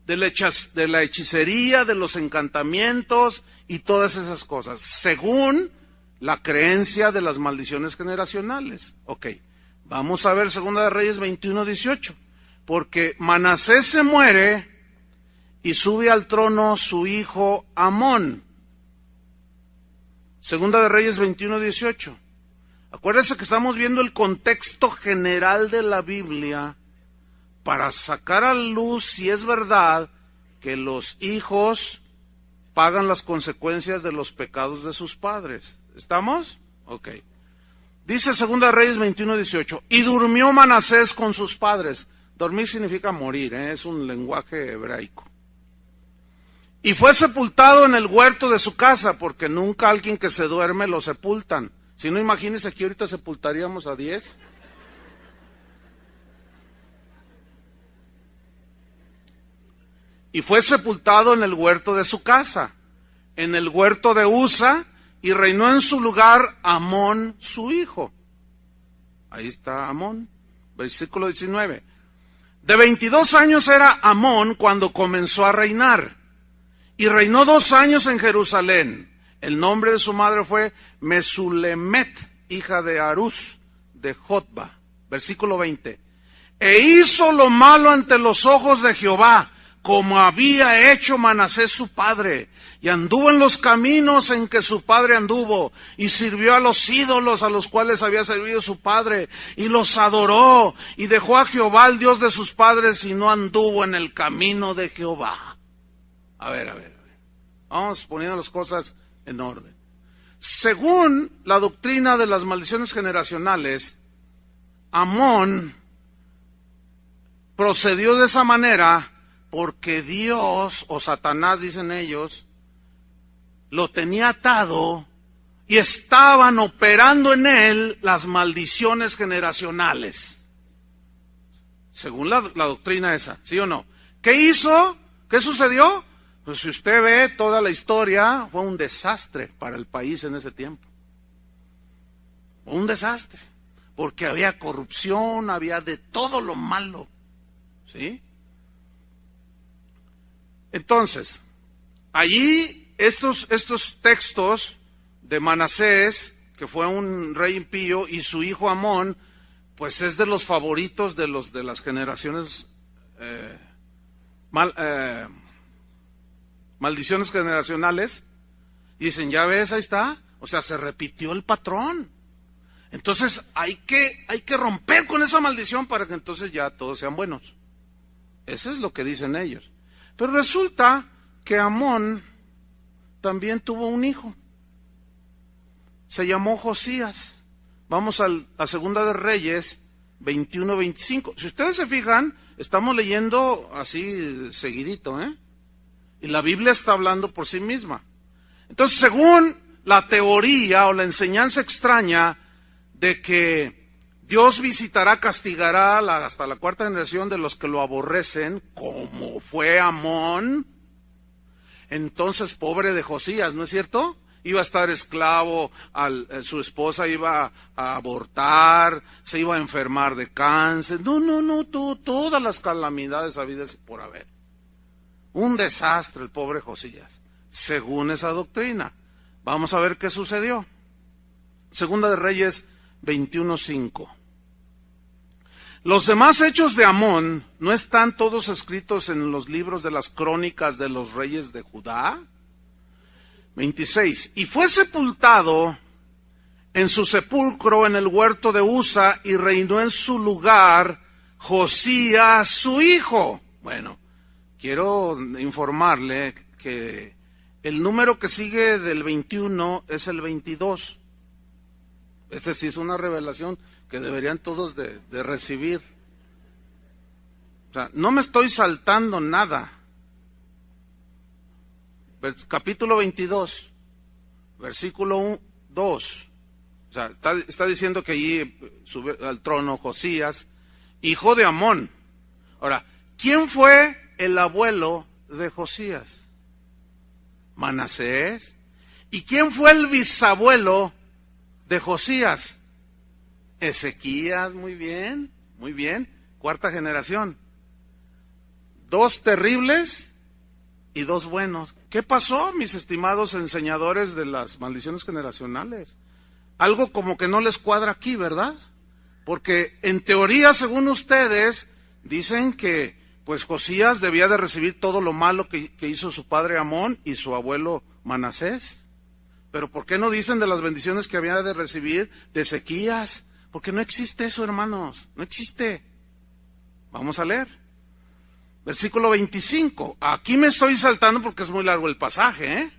De la hechicería, de los encantamientos y todas esas cosas, según la creencia de las maldiciones generacionales. Ok, vamos a ver 2 de Reyes 21:18, porque Manasés se muere y sube al trono su hijo Amón. 2 de Reyes 21:18. Acuérdense que estamos viendo el contexto general de la Biblia para sacar a luz si es verdad que los hijos pagan las consecuencias de los pecados de sus padres. ¿Estamos? Ok. Dice 2 de Reyes 21:18, y durmió Manasés con sus padres. Dormir significa morir, es un lenguaje hebraico. Y fue sepultado en el huerto de su casa, porque nunca alguien que se duerme lo sepultan. Si no, imagínense que ahorita sepultaríamos a 10. Y fue sepultado en el huerto de su casa, en el huerto de Usa, y reinó en su lugar Amón, su hijo. Ahí está Amón, versículo 19. De 22 años era Amón cuando comenzó a reinar, y reinó 2 años en Jerusalén. El nombre de su madre fue Mesulemet, hija de Harús, de Jotba. Versículo 20. E hizo lo malo ante los ojos de Jehová, como había hecho Manasés su padre, y anduvo en los caminos en que su padre anduvo, y sirvió a los ídolos a los cuales había servido su padre, y los adoró, y dejó a Jehová, el Dios de sus padres, y no anduvo en el camino de Jehová. A ver. Vamos poniendo las cosas en orden. Según la doctrina de las maldiciones generacionales, Amón procedió de esa manera porque Dios, o Satanás dicen ellos, lo tenía atado y estaban operando en él las maldiciones generacionales. Según la doctrina esa, ¿sí o no? ¿Qué hizo? ¿Qué sucedió? Pues si usted ve toda la historia, fue un desastre para el país en ese tiempo. Un desastre, porque había corrupción, había de todo lo malo, ¿sí? Entonces, allí estos textos de Manasés, que fue un rey impío, y su hijo Amón, pues es de los favoritos de las generaciones maldiciones generacionales. Y dicen, ya ves, ahí está, o sea, se repitió el patrón. Entonces hay que romper con esa maldición para que entonces ya todos sean buenos. Eso es lo que dicen ellos. Pero resulta que Amón también tuvo un hijo. Se llamó Josías. Vamos a 2 de Reyes 21-25. Si ustedes se fijan, estamos leyendo así seguidito, y la Biblia está hablando por sí misma. Entonces, según la teoría o la enseñanza extraña de que Dios visitará, castigará hasta la cuarta generación de los que lo aborrecen, como fue Amón, entonces pobre de Josías, ¿no es cierto? Iba a estar esclavo, su esposa iba a abortar, se iba a enfermar de cáncer, todas las calamidades habidas por haber. Un desastre el pobre Josías, según esa doctrina. Vamos a ver qué sucedió. 2 de Reyes 21:5. Los demás hechos de Amón no están todos escritos en los libros de las crónicas de los reyes de Judá. 26. Y fue sepultado en su sepulcro en el huerto de Usa, y reinó en su lugar Josías su hijo. Bueno, quiero informarle que el número que sigue del 21 es el 22. Este sí es una revelación que deberían todos de recibir. O sea, no me estoy saltando nada. Capítulo 22, versículo 2. O sea, está diciendo que allí sube al trono Josías, hijo de Amón. Ahora, ¿quién fue el abuelo de Josías? Manasés. ¿Y quién fue el bisabuelo de Josías? Ezequías. Muy bien, muy bien. Cuarta generación. 2 terribles y 2 buenos. ¿Qué pasó, mis estimados enseñadores de las maldiciones generacionales? Algo como que no les cuadra aquí, ¿verdad? Porque en teoría, según ustedes, dicen que pues Josías debía de recibir todo lo malo que hizo su padre Amón y su abuelo Manasés. Pero ¿por qué no dicen de las bendiciones que había de recibir de Ezequías? Porque no existe eso, hermanos, no existe. Vamos a leer. Versículo 25. Aquí me estoy saltando porque es muy largo el pasaje, ¿eh?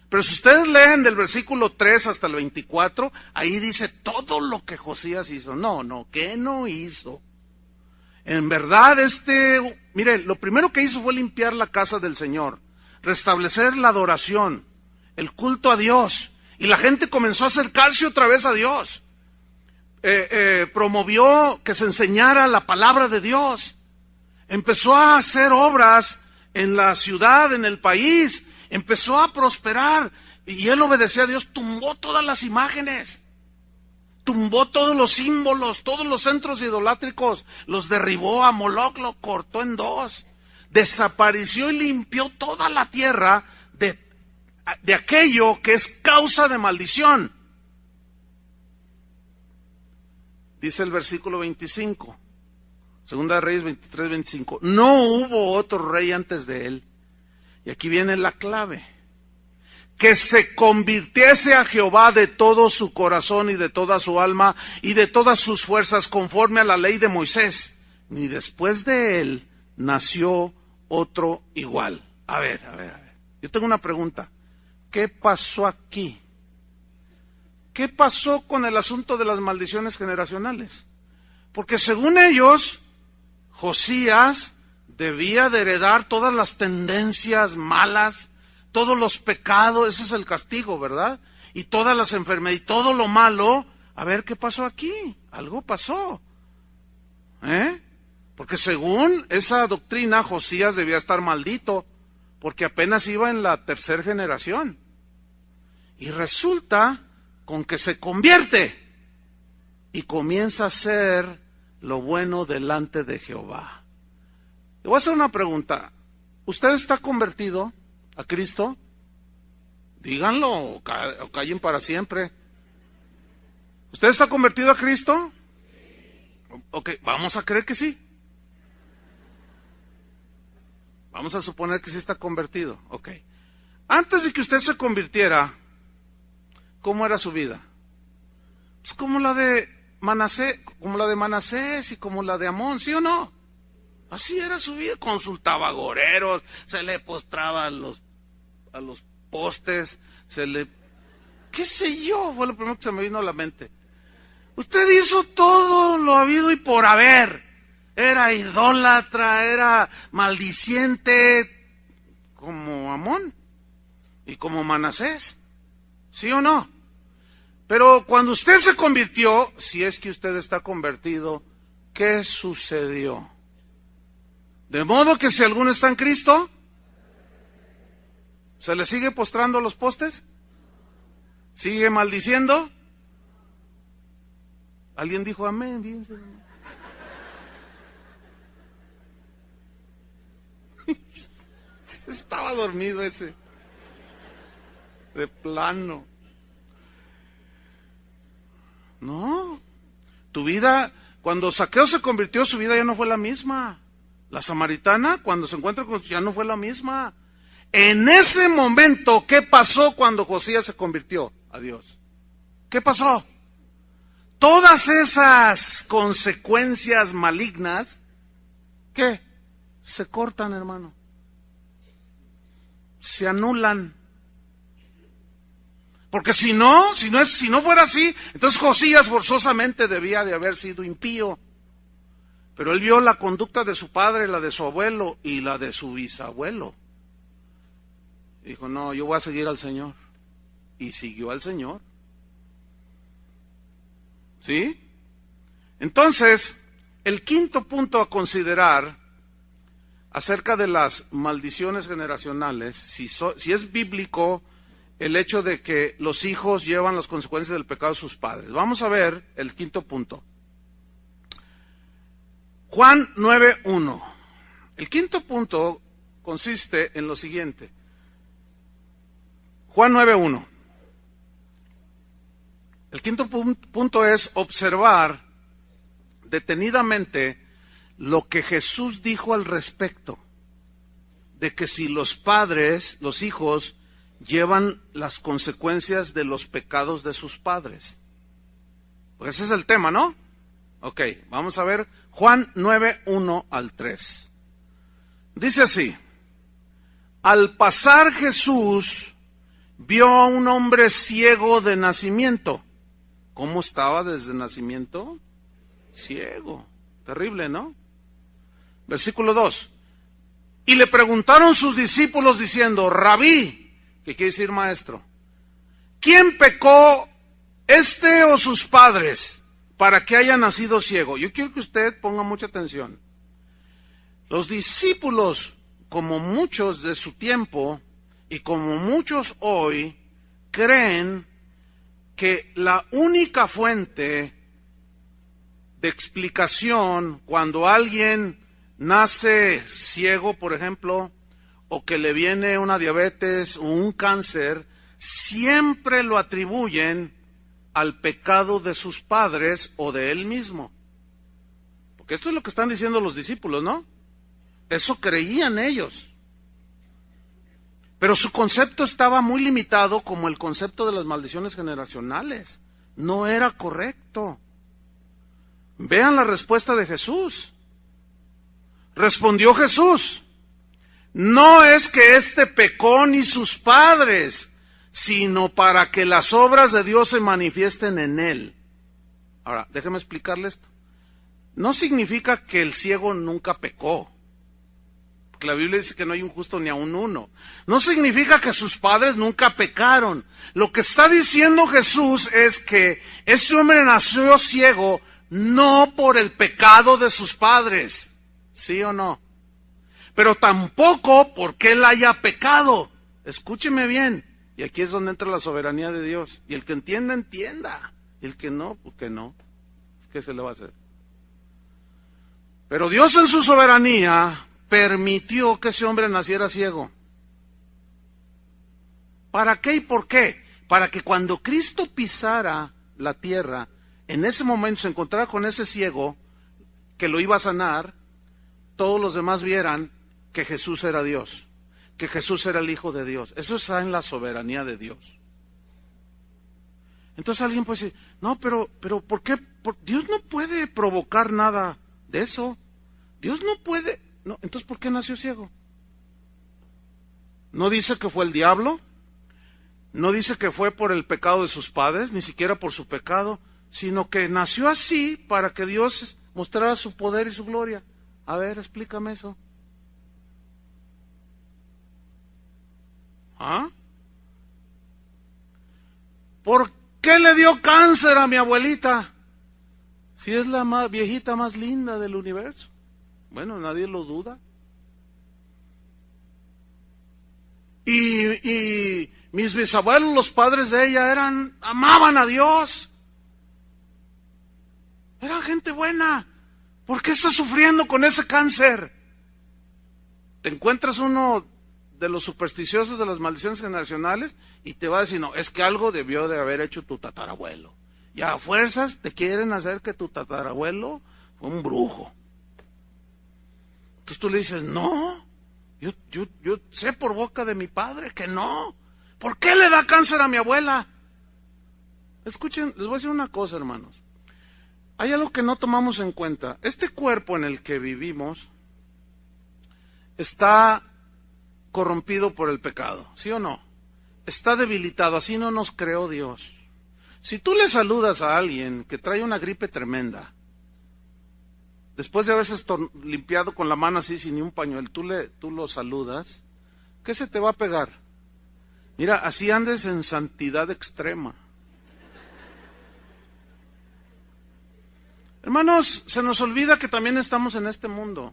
Pero si ustedes leen del versículo 3 hasta el 24, ahí dice todo lo que Josías hizo. No, ¿qué no hizo? En verdad, mire, lo primero que hizo fue limpiar la casa del Señor, restablecer la adoración, el culto a Dios, y la gente comenzó a acercarse otra vez a Dios. Promovió que se enseñara la palabra de Dios. Empezó a hacer obras en la ciudad, en el país, empezó a prosperar, y él obedecía a Dios, tumbó todas las imágenes, tumbó todos los símbolos, todos los centros idolátricos, los derribó. A Moloc lo cortó en 2, desapareció y limpió toda la tierra de aquello que es causa de maldición. Dice el versículo 25, Segunda de Reyes 23, 25. No hubo otro rey antes de él. Y aquí viene la clave. Que se convirtiese a Jehová de todo su corazón y de toda su alma y de todas sus fuerzas, conforme a la ley de Moisés. Ni después de él nació otro igual. A ver. Yo tengo una pregunta. ¿Qué pasó aquí? ¿Qué pasó con el asunto de las maldiciones generacionales? Porque según ellos, Josías debía de heredar todas las tendencias malas, todos los pecados, ese es el castigo, ¿verdad? Y todas las enfermedades, y todo lo malo. A ver, ¿qué pasó aquí? Algo pasó. Porque según esa doctrina, Josías debía estar maldito, porque apenas iba en la 3ª generación. Y resulta con que se convierte y comienza a hacer lo bueno delante de Jehová. Le voy a hacer una pregunta. ¿Usted está convertido a Cristo? Díganlo o callen para siempre. ¿Usted está convertido a Cristo? Ok, vamos a creer que sí. Vamos a suponer que sí está convertido. Ok. Antes de que usted se convirtiera, ¿cómo era su vida? Pues como la de Manasés y como la de Amón, ¿sí o no? Así era su vida. Consultaba agoreros, se le postraba a los postes, qué sé yo, fue lo primero que se me vino a la mente. Usted hizo todo lo habido y por haber. Era idólatra, era maldiciente, como Amón y como Manasés, ¿sí o no? Pero cuando usted se convirtió, si es que usted está convertido, ¿qué sucedió? De modo que si alguno está en Cristo, ¿se le sigue postrando a los postes? ¿Sigue maldiciendo? ¿Alguien dijo amén? Bien. Estaba dormido ese. De plano. No. Tu vida, cuando Zaqueo se convirtió, su vida ya no fue la misma. La samaritana, cuando se encuentra con ya no fue la misma. En ese momento, ¿qué pasó cuando Josías se convirtió a Dios? ¿qué pasó? Todas esas consecuencias malignas, ¿qué? Se cortan, hermano. Se anulan. Porque si no fuera así, entonces Josías forzosamente debía de haber sido impío. Pero él vio la conducta de su padre, la de su abuelo y la de su bisabuelo. Dijo, no, yo voy a seguir al Señor. Y siguió al Señor. ¿Sí? Entonces, el quinto punto a considerar acerca de las maldiciones generacionales, si es bíblico el hecho de que los hijos llevan las consecuencias del pecado de sus padres. Vamos a ver el quinto punto. Juan 9:1. El quinto punto consiste en lo siguiente. Juan 9:1. El quinto punto es observar detenidamente lo que Jesús dijo al respecto de que si los padres, los hijos, llevan las consecuencias de los pecados de sus padres. Pues ese es el tema, ¿no? Ok, vamos a ver Juan 9:1 al 3. Dice así: al pasar Jesús vio a un hombre ciego de nacimiento. ¿Cómo estaba desde nacimiento? Ciego. Terrible, ¿no? Versículo 2. Y le preguntaron sus discípulos diciendo, Rabí, que quiere decir maestro, ¿quién pecó, este o sus padres, para que haya nacido ciego? Yo quiero que usted ponga mucha atención. Los discípulos, como muchos de su tiempo y como muchos hoy, creen que la única fuente de explicación cuando alguien nace ciego, por ejemplo, o que le viene una diabetes o un cáncer, siempre lo atribuyen al pecado de sus padres o de él mismo. Porque esto es lo que están diciendo los discípulos, ¿no? Eso creían ellos. Pero su concepto estaba muy limitado como el concepto de las maldiciones generacionales. No era correcto. Vean la respuesta de Jesús. Respondió Jesús, no es que éste pecó ni sus padres, sino para que las obras de Dios se manifiesten en él. Ahora, déjeme explicarle esto. No significa que el ciego nunca pecó. Porque la Biblia dice que no hay un justo ni aun uno. No significa que sus padres nunca pecaron. Lo que está diciendo Jesús es que este hombre nació ciego no por el pecado de sus padres. ¿Sí o no? Pero tampoco porque él haya pecado. Escúcheme bien. Y aquí es donde entra la soberanía de Dios. Y el que entienda, entienda. Y el que no, pues que no. ¿Qué se le va a hacer? Pero Dios en su soberanía permitió que ese hombre naciera ciego. ¿Para qué y por qué? Para que cuando Cristo pisara la tierra, en ese momento se encontrara con ese ciego que lo iba a sanar, todos los demás vieran que Jesús era Dios, que Jesús era el Hijo de Dios. Eso está en la soberanía de Dios. Entonces alguien puede decir, no, pero ¿por qué? Dios no puede provocar nada de eso. Dios no puede. No, entonces ¿por qué nació ciego? No dice que fue el diablo, no dice que fue por el pecado de sus padres, ni siquiera por su pecado, sino que nació así para que Dios mostrara su poder y su gloria. A ver, explícame eso. ¿Ah? ¿Por qué le dio cáncer a mi abuelita? Si es la viejita más linda del universo. Bueno, nadie lo duda. Y mis bisabuelos, los padres de ella, amaban a Dios. Eran gente buena. ¿Por qué está sufriendo con ese cáncer? Te encuentras uno de los supersticiosos de las maldiciones generacionales y te va a decir, no, es que algo debió de haber hecho tu tatarabuelo. Y a fuerzas te quieren hacer que tu tatarabuelo fue un brujo. Entonces tú le dices, no, yo sé por boca de mi padre que no. ¿Por qué le da cáncer a mi abuela? Escuchen, les voy a decir una cosa, hermanos. Hay algo que no tomamos en cuenta. Este cuerpo en el que vivimos está corrompido por el pecado, ¿sí o no? Está debilitado, así no nos creó Dios. Si tú le saludas a alguien que trae una gripe tremenda, después de haberse limpiado con la mano así sin ni un pañuelo, tú lo saludas, ¿qué se te va a pegar? Mira, así andes en santidad extrema. Hermanos, se nos olvida que también estamos en este mundo.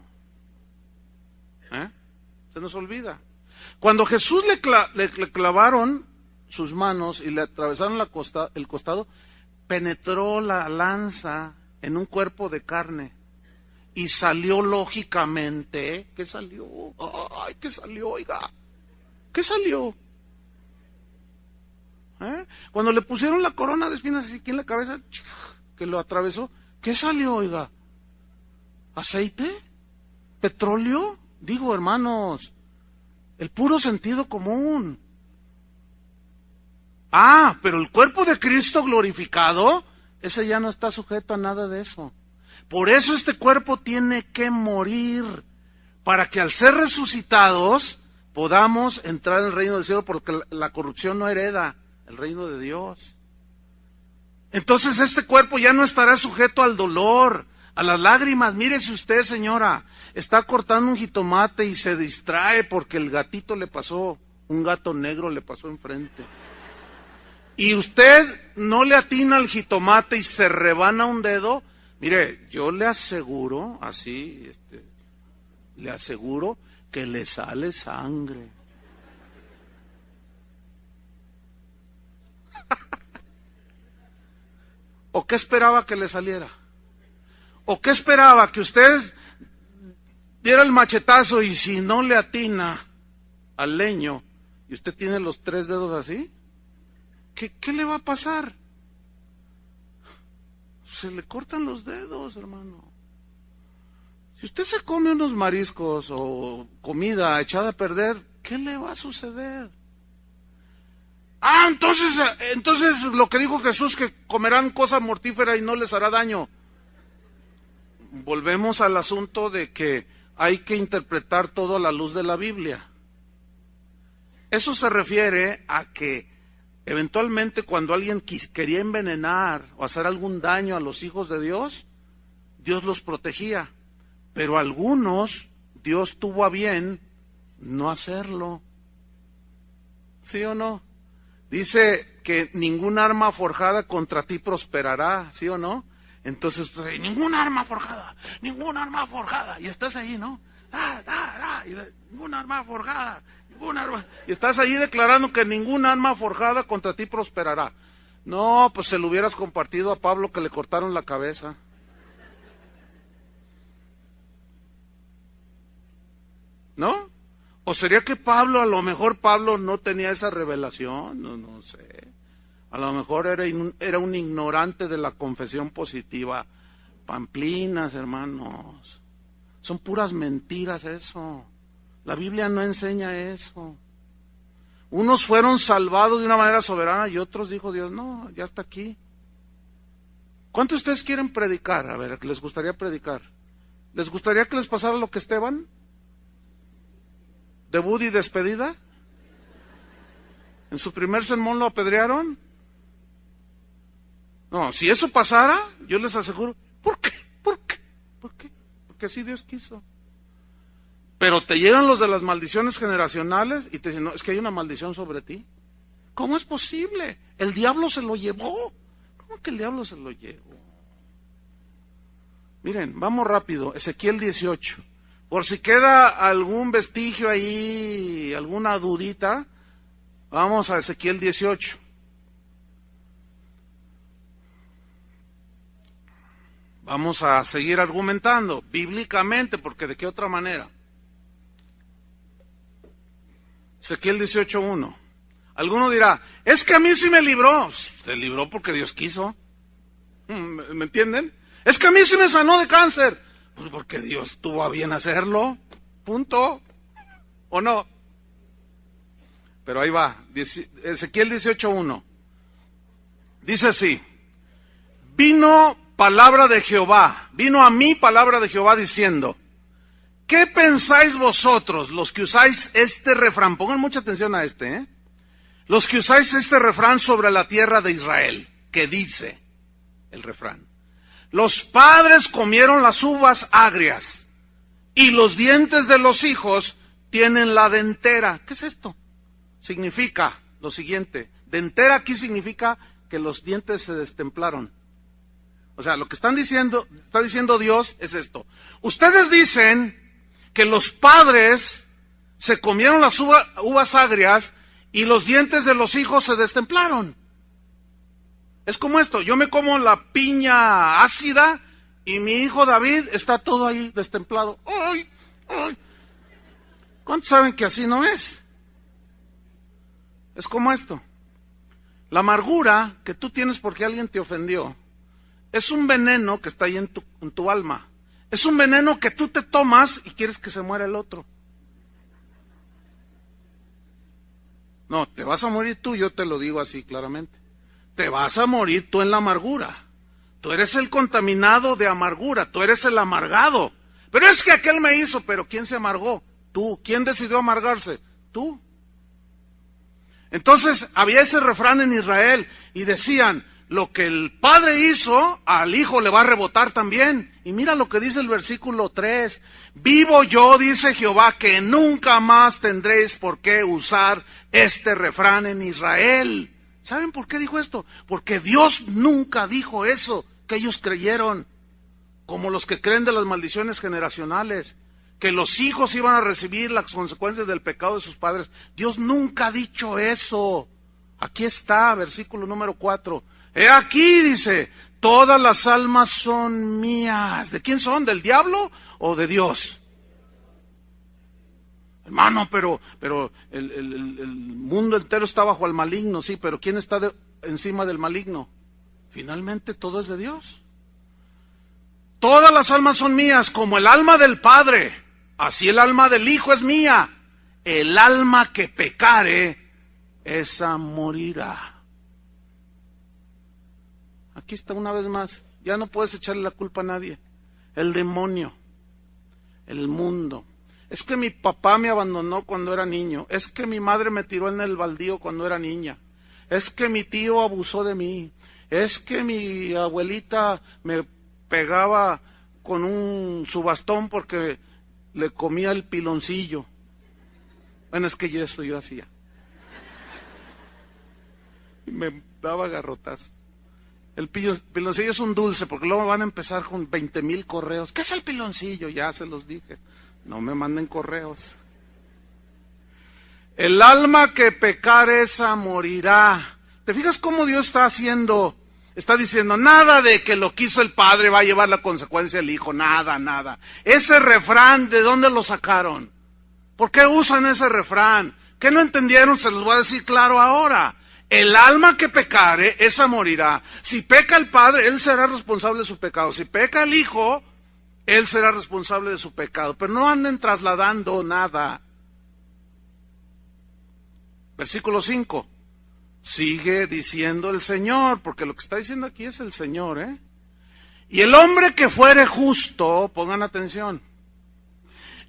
Se nos olvida. Cuando Jesús le clavaron sus manos y le atravesaron el costado, penetró la lanza en un cuerpo de carne y salió lógicamente. ¿Qué salió? ¡Ay, qué salió, oiga! ¿Qué salió? Cuando le pusieron la corona de espinas así aquí en la cabeza, que lo atravesó, ¿qué salió, oiga? ¿Aceite? ¿Petróleo? Digo, hermanos, el puro sentido común. Pero el cuerpo de Cristo glorificado, ese ya no está sujeto a nada de eso. Por eso este cuerpo tiene que morir, para que al ser resucitados podamos entrar en el reino del cielo, porque la corrupción no hereda el reino de Dios. Entonces este cuerpo ya no estará sujeto al dolor, a las lágrimas. Mírese usted, señora, está cortando un jitomate y se distrae porque el gatito le pasó, un gato negro le pasó enfrente. Y usted no le atina al jitomate y se rebana un dedo. Mire, yo le aseguro, le aseguro que le sale sangre. ¿O qué esperaba que le saliera? ¿O qué esperaba? Que usted diera el machetazo y si no le atina al leño y usted tiene los 3 dedos así, ¿qué le va a pasar? Se le cortan los dedos, hermano. Si usted se come unos mariscos o comida echada a perder, ¿qué le va a suceder? Entonces lo que dijo Jesús, que comerán cosas mortíferas y no les hará daño. Volvemos al asunto de que hay que interpretar todo a la luz de la Biblia. Eso se refiere a que eventualmente cuando alguien quería envenenar o hacer algún daño a los hijos de Dios, Dios los protegía. Pero algunos, Dios tuvo a bien no hacerlo. ¿Sí o no? Dice que ningún arma forjada contra ti prosperará, ¿sí o no? Entonces, pues, ningún arma forjada. Y estás ahí, ¿no? Ninguna arma forjada. Y estás ahí declarando que ningún arma forjada contra ti prosperará. No, pues se lo hubieras compartido a Pablo, que le cortaron la cabeza. ¿No? ¿O sería que a lo mejor Pablo no tenía esa revelación? No sé. A lo mejor era un ignorante de la confesión positiva. Pamplinas, hermanos. Son puras mentiras eso. La Biblia no enseña eso. Unos fueron salvados de una manera soberana y otros dijo Dios, no, ya está aquí. ¿Cuántos de ustedes quieren predicar? A ver, ¿les gustaría predicar? ¿Les gustaría que les pasara lo que Esteban? ¿Debut y despedida? ¿En su primer sermón lo apedrearon? No, si eso pasara, yo les aseguro, ¿por qué? Porque así Dios quiso. Pero te llegan los de las maldiciones generacionales y te dicen, no, es que hay una maldición sobre ti. ¿Cómo es posible? El diablo se lo llevó. ¿Cómo que el diablo se lo llevó? Miren, vamos rápido, Ezequiel 18. Por si queda algún vestigio ahí, alguna dudita, vamos a Ezequiel 18. Vamos a seguir argumentando bíblicamente, porque ¿de qué otra manera? Ezequiel 18:1. Alguno dirá, es que a mí sí me libró. Se libró porque Dios quiso. ¿Me entienden? Es que a mí sí me sanó de cáncer. Pues porque Dios tuvo a bien hacerlo. Punto. ¿O no? Pero ahí va. Ezequiel 18:1. Dice así: vino palabra de Jehová, vino a mí palabra de Jehová diciendo, ¿qué pensáis vosotros, los que usáis este refrán? Pongan mucha atención a los que usáis este refrán sobre la tierra de Israel, que dice el refrán: los padres comieron las uvas agrias y los dientes de los hijos tienen la dentera. ¿Qué es esto? Significa lo siguiente: dentera aquí significa que los dientes se destemplaron. O sea, lo que está diciendo Dios es esto: ustedes dicen que los padres se comieron las uvas agrias y los dientes de los hijos se destemplaron. Es como esto: yo me como la piña ácida y mi hijo David está todo ahí destemplado. ¡Ay! ¡Ay! ¿Cuántos saben que así no es? Es como esto: la amargura que tú tienes porque alguien te ofendió es un veneno que está ahí en tu alma. Es un veneno que tú te tomas y quieres que se muera el otro. No, te vas a morir tú, yo te lo digo así claramente. Te vas a morir tú en la amargura. Tú eres el contaminado de amargura, tú eres el amargado. Pero es que aquel me hizo, pero ¿quién se amargó? Tú. ¿Quién decidió amargarse? Tú. Entonces había ese refrán en Israel y decían: lo que el padre hizo, al hijo le va a rebotar también. Y mira lo que dice el versículo 3. Vivo yo, dice Jehová, que nunca más tendréis por qué usar este refrán en Israel. ¿Saben por qué dijo esto? Porque Dios nunca dijo eso que ellos creyeron, como los que creen de las maldiciones generacionales, que los hijos iban a recibir las consecuencias del pecado de sus padres. Dios nunca ha dicho eso. Aquí está, versículo número 4. He aquí, dice, todas las almas son mías. ¿De quién son? ¿Del diablo o de Dios? Hermano, pero el mundo entero está bajo el maligno, sí, pero ¿quién está encima del maligno? Finalmente todo es de Dios. Todas las almas son mías, como el alma del Padre, así el alma del Hijo es mía. El alma que pecare, esa morirá. Aquí está una vez más. Ya no puedes echarle la culpa a nadie. El demonio, el mundo. Es que mi papá me abandonó cuando era niño. Es que mi madre me tiró en el baldío cuando era niña. Es que mi tío abusó de mí. Es que mi abuelita me pegaba con su bastón porque le comía el piloncillo. Bueno, es que yo hacía. Y me daba garrotas. El piloncillo es un dulce, porque luego van a empezar con 20,000 correos. ¿Qué es el piloncillo? Ya se los dije. No me manden correos. El alma que pecare, esa morirá. ¿Te fijas cómo Dios está diciendo, nada de que lo que hizo el padre va a llevar la consecuencia el hijo? Nada. Ese refrán, ¿de dónde lo sacaron? ¿Por qué usan ese refrán? ¿Qué no entendieron? Se los voy a decir claro ahora. El alma que pecare, esa morirá. Si peca el padre, él será responsable de su pecado. Si peca el hijo, él será responsable de su pecado. Pero no anden trasladando nada. Versículo 5. Sigue diciendo el Señor, porque lo que está diciendo aquí es el Señor, Y el hombre que fuere justo, pongan atención,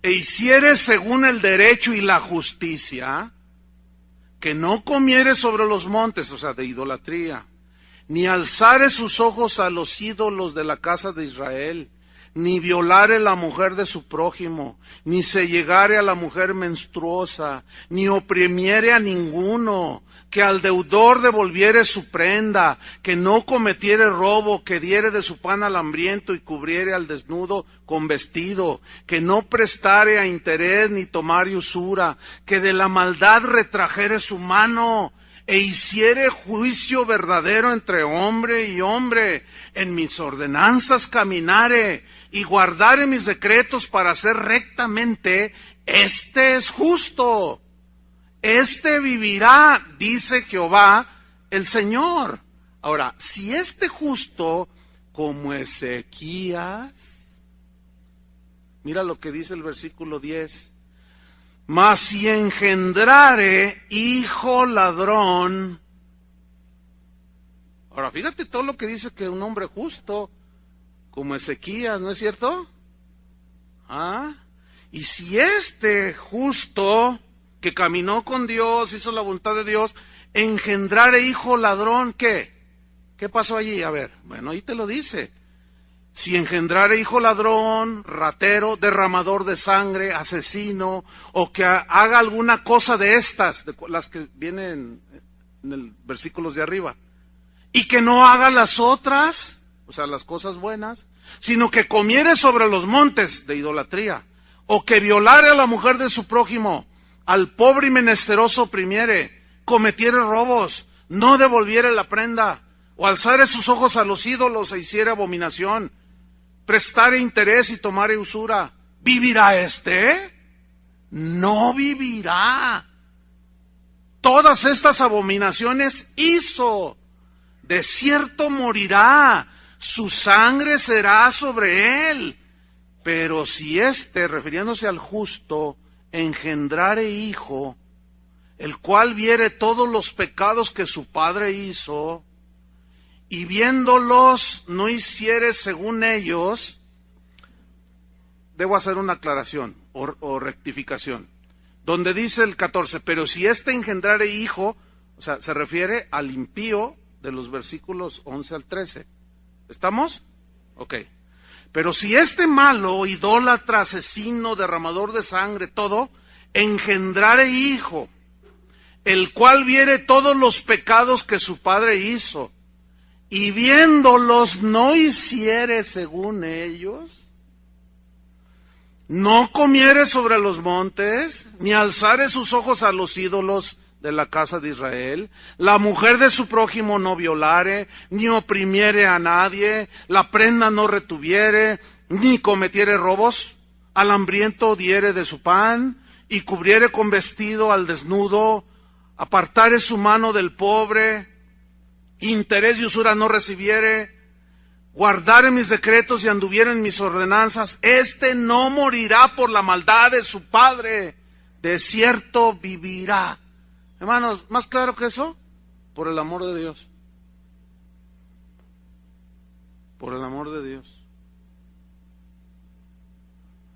e hiciere según el derecho y la justicia, que no comiere sobre los montes, o sea, de idolatría, ni alzare sus ojos a los ídolos de la casa de Israel, ni violare la mujer de su prójimo, ni se llegare a la mujer menstruosa, ni oprimiere a ninguno, que al deudor devolviere su prenda, que no cometiere robo, que diere de su pan al hambriento y cubriere al desnudo con vestido, que no prestare a interés ni tomare usura, que de la maldad retrajere su mano, e hiciere juicio verdadero entre hombre y hombre, en mis ordenanzas caminare, y guardare mis decretos para hacer rectamente, este es justo, este vivirá, dice Jehová el Señor. Ahora, si este justo, como Ezequías, mira lo que dice el versículo 10, mas si engendrare hijo ladrón, Ahora, fíjate todo lo que dice que un hombre justo, como Ezequías, ¿no es cierto? Y si este justo, que caminó con Dios, hizo la voluntad de Dios, engendrare hijo ladrón, ¿qué? ¿Qué pasó allí? A ver, bueno, ahí te lo dice. Si engendrare hijo ladrón, ratero, derramador de sangre, asesino, o que haga alguna cosa de estas, de las que vienen en el versículos de arriba, y que no haga las otras, o sea, las cosas buenas, sino que comiere sobre los montes de idolatría, o que violare a la mujer de su prójimo, al pobre y menesteroso oprimiere, cometiere robos, no devolviere la prenda, o alzare sus ojos a los ídolos e hiciere abominación, prestare interés y tomare usura, ¿vivirá éste? No vivirá. Todas estas abominaciones hizo, de cierto morirá, su sangre será sobre él. Pero si éste, refiriéndose al justo, engendrare hijo, el cual viere todos los pecados que su padre hizo, y viéndolos no hiciere según ellos, debo hacer una aclaración o rectificación, donde dice el 14, pero si éste engendrare hijo, o sea, se refiere al impío de los versículos 11 al 13. ¿Estamos? Ok. Pero si este malo, idólatra, asesino, derramador de sangre, todo, engendrare hijo, el cual viere todos los pecados que su padre hizo, y viéndolos no hiciere según ellos, no comiere sobre los montes, ni alzare sus ojos a los ídolos de la casa de Israel, la mujer de su prójimo no violare, ni oprimiere a nadie, la prenda no retuviere, ni cometiere robos, al hambriento diere de su pan, y cubriere con vestido al desnudo, apartare su mano del pobre, interés y usura no recibiere, guardare mis decretos y anduviere en mis ordenanzas, este no morirá por la maldad de su padre, de cierto vivirá. Hermanos, ¿más claro que eso? Por el amor de Dios. Por el amor de Dios.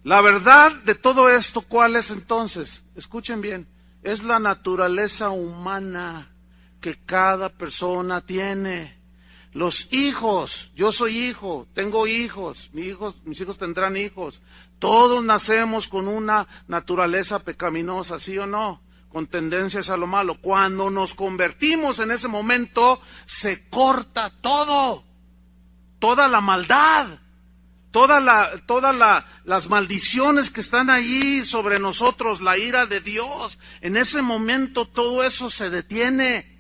La verdad de todo esto, ¿cuál es entonces? Escuchen bien, es la naturaleza humana que cada persona tiene. Los hijos, yo soy hijo, tengo hijos, mis hijos tendrán hijos. Todos nacemos con una naturaleza pecaminosa, ¿sí o no? Con tendencias a lo malo. Cuando nos convertimos en ese momento, se corta todo, toda la maldad, todas las maldiciones que están allí sobre nosotros, la ira de Dios. En ese momento todo eso se detiene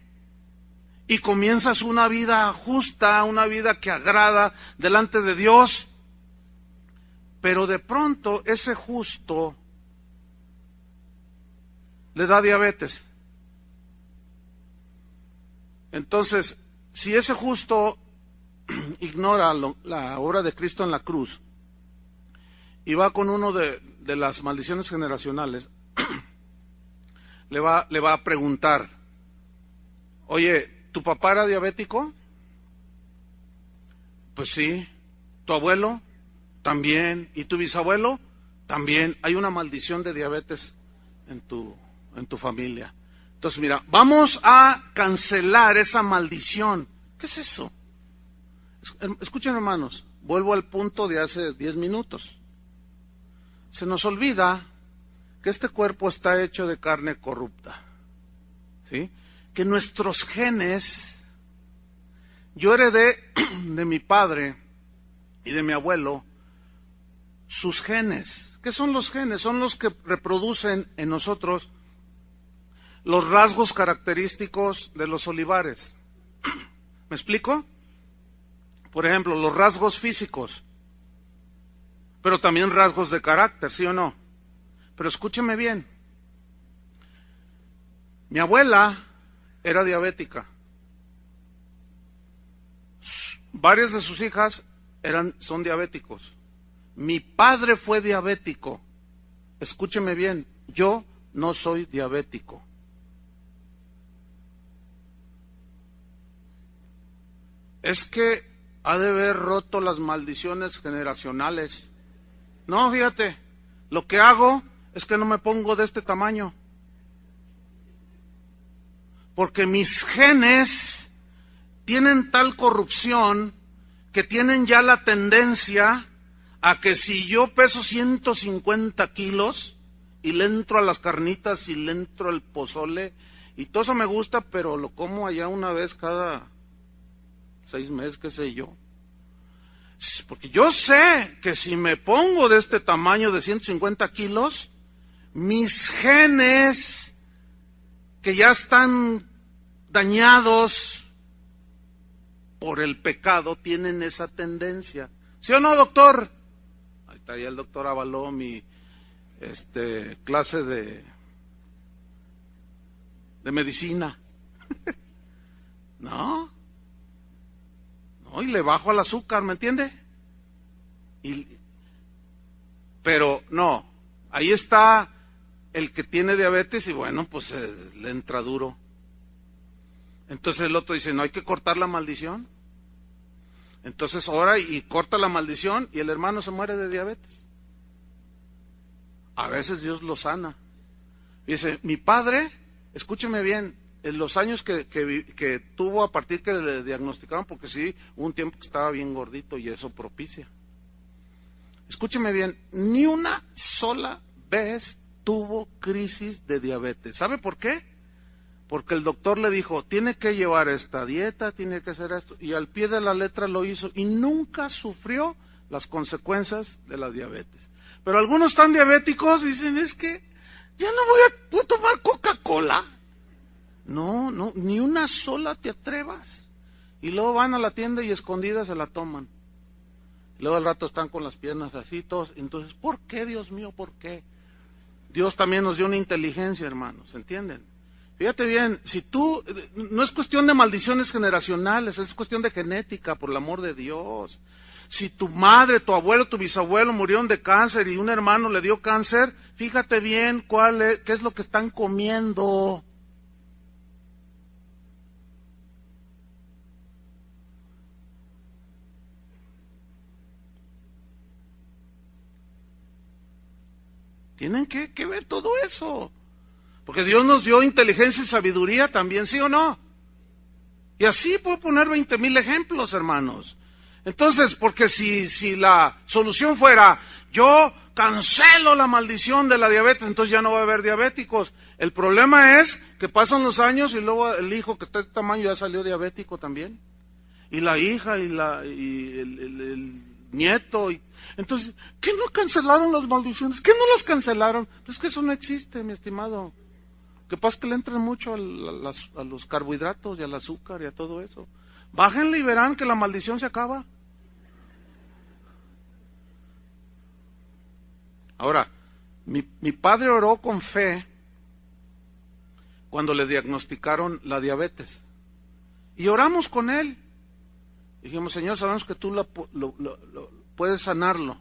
y comienzas una vida justa, una vida que agrada delante de Dios. Pero de pronto ese justo le da diabetes. Entonces, si ese justo ignora la obra de Cristo en la cruz y va con uno de las maldiciones generacionales, le va a preguntar, oye, ¿tu papá era diabético? Pues sí. ¿Tu abuelo? También. ¿Y tu bisabuelo? También. Hay una maldición de diabetes en tu familia. Entonces, mira, vamos a cancelar esa maldición. ¿Qué es eso? Escuchen, hermanos, vuelvo al punto de hace 10 minutos. Se nos olvida que este cuerpo está hecho de carne corrupta, ¿sí? Que nuestros genes, yo heredé de mi padre y de mi abuelo sus genes. ¿Qué son los genes? Son los que reproducen en nosotros los rasgos característicos de los olivares. ¿Me explico? Por ejemplo, los rasgos físicos, pero también rasgos de carácter, ¿sí o no? Pero escúcheme bien. Mi abuela era diabética. Varias de sus hijas son diabéticos. Mi padre fue diabético. Escúcheme bien, yo no soy diabético. es que ha de haber roto las maldiciones generacionales. No, fíjate, lo que hago es que no me pongo de este tamaño. Porque mis genes tienen tal corrupción que tienen ya la tendencia a que si yo peso 150 kilos y le entro a las carnitas y le entro al pozole, y todo eso me gusta, pero lo como allá una vez cada 6 meses, qué sé yo. Porque yo sé que si me pongo de este tamaño de 150 kilos, mis genes que ya están dañados por el pecado tienen esa tendencia. ¿Sí o no, doctor? Ahí está, ya el doctor avaló mi clase de medicina. No, y le bajo al azúcar, ¿me entiende? Pero no, ahí está el que tiene diabetes y bueno, pues le entra duro. Entonces el otro dice, no, hay que cortar la maldición. Entonces ora y corta la maldición y el hermano se muere de diabetes. A veces Dios lo sana. Dice, mi padre, escúcheme bien, en los años que tuvo a partir que le diagnosticaron, porque sí, hubo un tiempo que estaba bien gordito y eso propicia. Escúcheme bien, ni una sola vez tuvo crisis de diabetes. ¿Sabe por qué? Porque el doctor le dijo, tiene que llevar esta dieta, tiene que hacer esto, y al pie de la letra lo hizo, y nunca sufrió las consecuencias de la diabetes. Pero algunos están diabéticos y dicen, es que ya no voy a tomar Coca-Cola. No, ni una sola te atrevas. Y luego van a la tienda y escondidas se la toman. Y luego al rato están con las piernas así, todos. Entonces, ¿por qué, Dios mío, por qué? Dios también nos dio una inteligencia, hermanos, ¿entienden? Fíjate bien, si tú, no es cuestión de maldiciones generacionales, es cuestión de genética, por el amor de Dios. Si tu madre, tu abuelo, tu bisabuelo murieron de cáncer y un hermano le dio cáncer, fíjate bien qué es lo que están comiendo. Tienen que ver todo eso. Porque Dios nos dio inteligencia y sabiduría también, ¿sí o no? Y así puedo poner 20,000 ejemplos, hermanos. Entonces, porque si la solución fuera, yo cancelo la maldición de la diabetes, entonces ya no va a haber diabéticos. El problema es que pasan los años y luego el hijo que está de tamaño ya salió diabético también. Y la hija y el nieto. Entonces, ¿qué no cancelaron las maldiciones? ¿Qué no las cancelaron? Pues es que eso no existe, mi estimado. Que pasa es que le entran mucho a los carbohidratos y al azúcar y a todo eso. Bájenle y verán que la maldición se acaba. Ahora, mi padre oró con fe cuando le diagnosticaron la diabetes. Y oramos con él. Dijimos, Señor, sabemos que tú puedes sanarlo.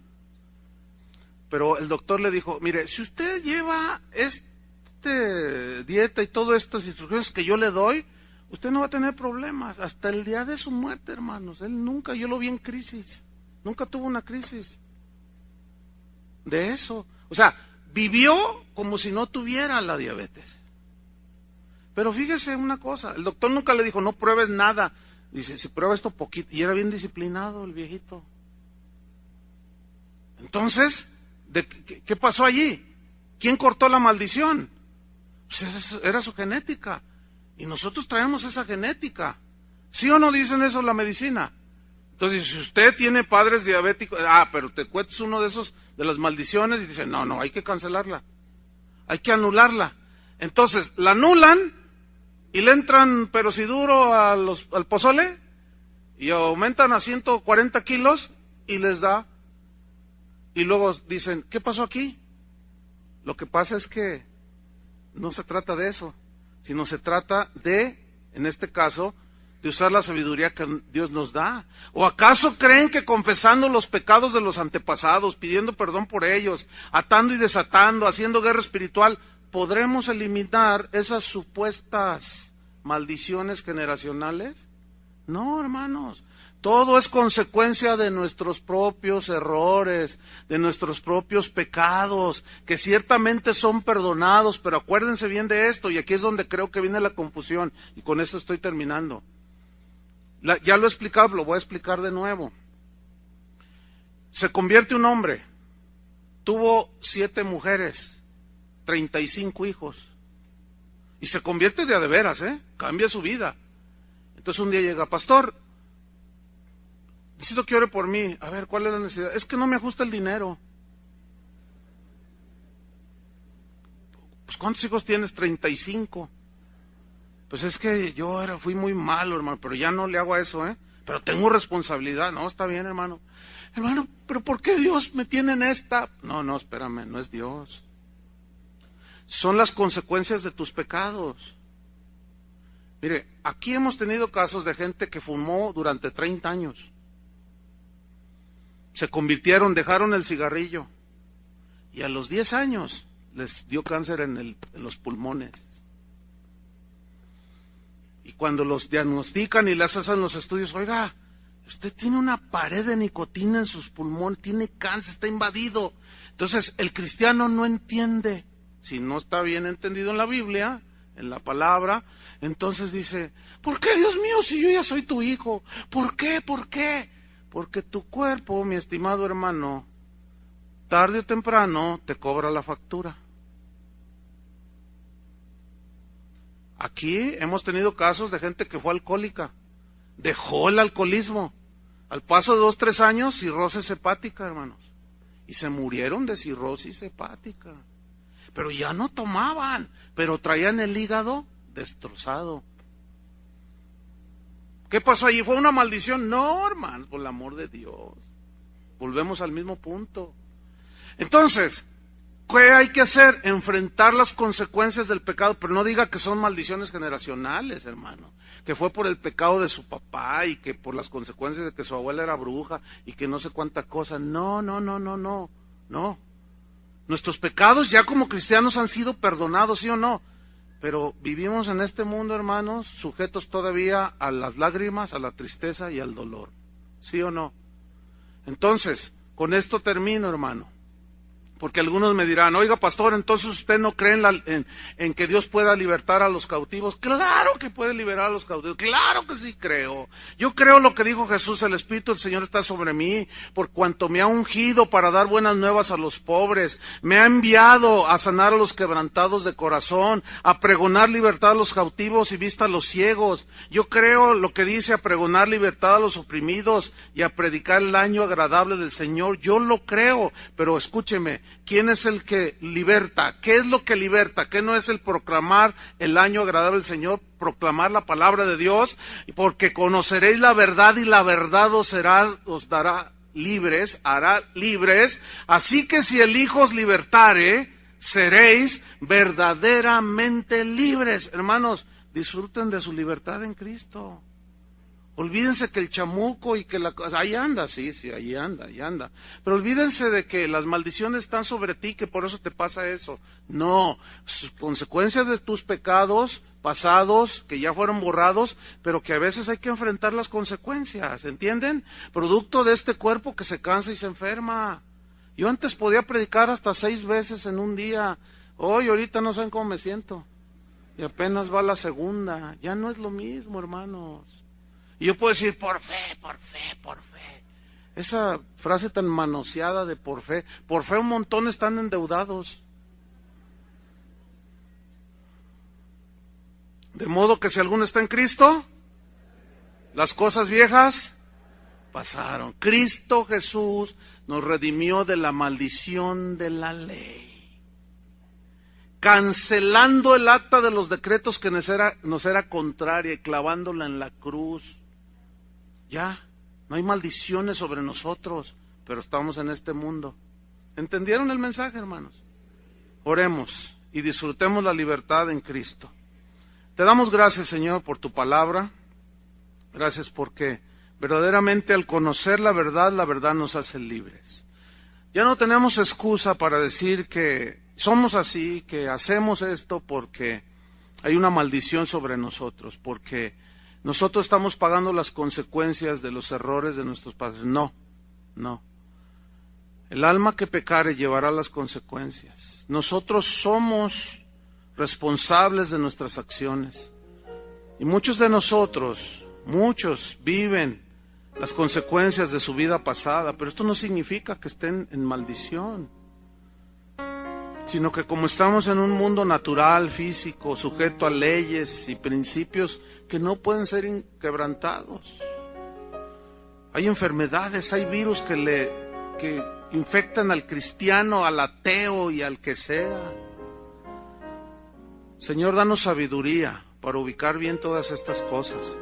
Pero el doctor le dijo, mire, si usted lleva dieta y todas estas instrucciones que yo le doy, usted no va a tener problemas hasta el día de su muerte, hermanos. Él nunca, yo lo vi en crisis, nunca tuvo una crisis de eso. O sea, vivió como si no tuviera la diabetes. Pero fíjese una cosa, el doctor nunca le dijo, no pruebes nada. Dice, si prueba esto poquito, y era bien disciplinado el viejito. Entonces, ¿qué pasó allí? ¿Quién cortó la maldición? Pues era su genética. Y nosotros traemos esa genética. ¿Sí o no dicen eso la medicina? Entonces, si usted tiene padres diabéticos, pero te cuentas uno de esos, de las maldiciones, y dice, no, hay que cancelarla. Hay que anularla. Entonces, la anulan y le entran, pero si duro, al pozole, y aumentan a 140 kilos y les da. Y luego dicen, ¿qué pasó aquí? Lo que pasa es que no se trata de eso, sino se trata de, en este caso, de usar la sabiduría que Dios nos da. ¿O acaso creen que confesando los pecados de los antepasados, pidiendo perdón por ellos, atando y desatando, haciendo guerra espiritual, podremos eliminar esas supuestas maldiciones generacionales? No, hermanos. Todo es consecuencia de nuestros propios errores, de nuestros propios pecados, que ciertamente son perdonados, pero acuérdense bien de esto, y aquí es donde creo que viene la confusión, y con esto estoy terminando. Ya lo he explicado, lo voy a explicar de nuevo. Se convierte un hombre, tuvo 7 mujeres, 35 hijos, y se convierte de a de veras, cambia su vida. Entonces un día llega, pastor, necesito que ore por mí. A ver, ¿cuál es la necesidad? Es que no me ajusta el dinero. Pues ¿cuántos hijos tienes? 35. Pues es que yo fui muy malo, hermano, pero ya no le hago a eso, pero tengo responsabilidad. No, está bien, hermano. Hermano, pero ¿por qué Dios me tiene en esta? No, espérame, no es Dios. Son las consecuencias de tus pecados. Mire, aquí hemos tenido casos de gente que fumó durante 30 años. Se convirtieron, dejaron el cigarrillo. Y a los 10 años les dio cáncer en los pulmones. Y cuando los diagnostican y les hacen los estudios, oiga, usted tiene una pared de nicotina en sus pulmones, tiene cáncer, está invadido. Entonces, el cristiano no entiende, si no está bien entendido en la Biblia, en la palabra, entonces dice, ¿por qué, Dios mío, si yo ya soy tu hijo? ¿Por qué? ¿Por qué? Porque tu cuerpo, mi estimado hermano, tarde o temprano te cobra la factura. Aquí hemos tenido casos de gente que fue alcohólica, dejó el alcoholismo, al paso de 2-3 años, cirrosis hepática, hermanos, y se murieron de cirrosis hepática. Pero ya no tomaban, pero traían el hígado destrozado. ¿Qué pasó allí? ¿Fue una maldición? No, hermano, por el amor de Dios. Volvemos al mismo punto. Entonces, ¿qué hay que hacer? Enfrentar las consecuencias del pecado, pero no diga que son maldiciones generacionales, hermano. Que fue por el pecado de su papá y que por las consecuencias de que su abuela era bruja y que no sé cuánta cosa. No. Nuestros pecados ya como cristianos han sido perdonados, ¿sí o no? Pero vivimos en este mundo, hermanos, sujetos todavía a las lágrimas, a la tristeza y al dolor. ¿Sí o no? Entonces, con esto termino, hermano. Porque algunos me dirán, oiga, pastor, entonces usted no cree en que Dios pueda libertar a los cautivos. Claro que puede liberar a los cautivos, claro que sí creo. Yo creo lo que dijo Jesús, el Espíritu del Señor está sobre mí, por cuanto me ha ungido para dar buenas nuevas a los pobres, me ha enviado a sanar a los quebrantados de corazón, a pregonar libertad a los cautivos y vista a los ciegos. Yo creo lo que dice, a pregonar libertad a los oprimidos y a predicar el año agradable del Señor. Yo lo creo, pero escúcheme, ¿quién es el que liberta? ¿Qué es lo que liberta? ¿Qué no es el proclamar el año agradable del Señor? Proclamar la palabra de Dios, porque conoceréis la verdad y la verdad os dará libres, hará libres. Así que si el Hijo os libertare, seréis verdaderamente libres. Hermanos, disfruten de su libertad en Cristo. Olvídense que el chamuco y que ahí anda, sí, ahí anda. Pero olvídense de que las maldiciones están sobre ti, que por eso te pasa eso. No, consecuencias de tus pecados pasados, que ya fueron borrados, pero que a veces hay que enfrentar las consecuencias, ¿entienden? Producto de este cuerpo que se cansa y se enferma. Yo antes podía predicar hasta 6 veces en un día. Ahorita no saben cómo me siento. Y apenas va la segunda. Ya no es lo mismo, hermanos. Y yo puedo decir, por fe. Esa frase tan manoseada de por fe un montón están endeudados. De modo que si alguno está en Cristo, las cosas viejas pasaron. Cristo Jesús nos redimió de la maldición de la ley, cancelando el acta de los decretos que nos era contraria y clavándola en la cruz. Ya, no hay maldiciones sobre nosotros, pero estamos en este mundo. ¿Entendieron el mensaje, hermanos? Oremos y disfrutemos la libertad en Cristo. Te damos gracias, Señor, por tu palabra. Gracias porque verdaderamente al conocer la verdad nos hace libres. Ya no tenemos excusa para decir que somos así, que hacemos esto porque hay una maldición sobre nosotros, porque nosotros estamos pagando las consecuencias de los errores de nuestros padres. No, no. El alma que pecare llevará las consecuencias. Nosotros somos responsables de nuestras acciones. Y muchos de nosotros, muchos viven las consecuencias de su vida pasada, pero esto no significa que estén en maldición, sino que como estamos en un mundo natural, físico, sujeto a leyes y principios que no pueden ser inquebrantados. Hay enfermedades, hay virus que infectan al cristiano, al ateo y al que sea. Señor, danos sabiduría para ubicar bien todas estas cosas,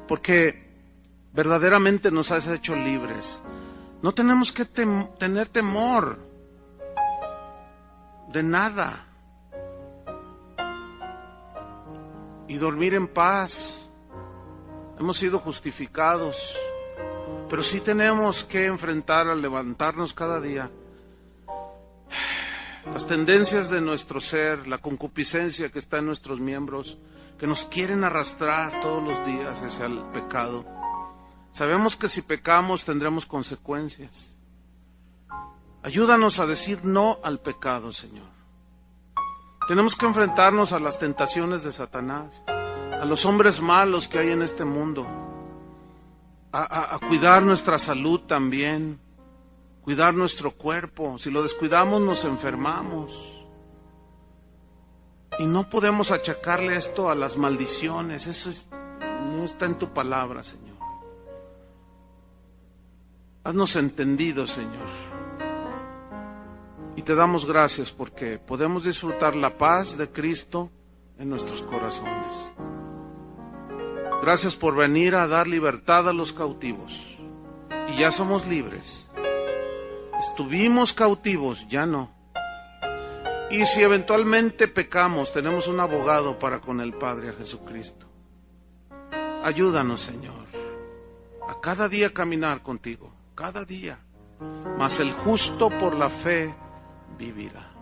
porque verdaderamente nos has hecho libres. No tenemos que tener temor de nada y dormir en paz. Hemos sido justificados, pero sí tenemos que enfrentar al levantarnos cada día las tendencias de nuestro ser, la concupiscencia que está en nuestros miembros, que nos quieren arrastrar todos los días hacia el pecado. Sabemos que si pecamos tendremos consecuencias. Ayúdanos a decir no al pecado, Señor. Tenemos que enfrentarnos a las tentaciones de Satanás, a los hombres malos que hay en este mundo, a cuidar nuestra salud también, cuidar nuestro cuerpo. Si lo descuidamos nos enfermamos. Y no podemos achacarle esto a las maldiciones. Eso no está en tu palabra, Señor. Haznos entendido, Señor. Y te damos gracias porque podemos disfrutar la paz de Cristo en nuestros corazones. Gracias por venir a dar libertad a los cautivos. Y ya somos libres. Estuvimos cautivos, ya no. Y si eventualmente pecamos, tenemos un abogado para con el Padre, a Jesucristo. Ayúdanos, Señor, a cada día caminar contigo, cada día. Mas el justo por la fe vivirá.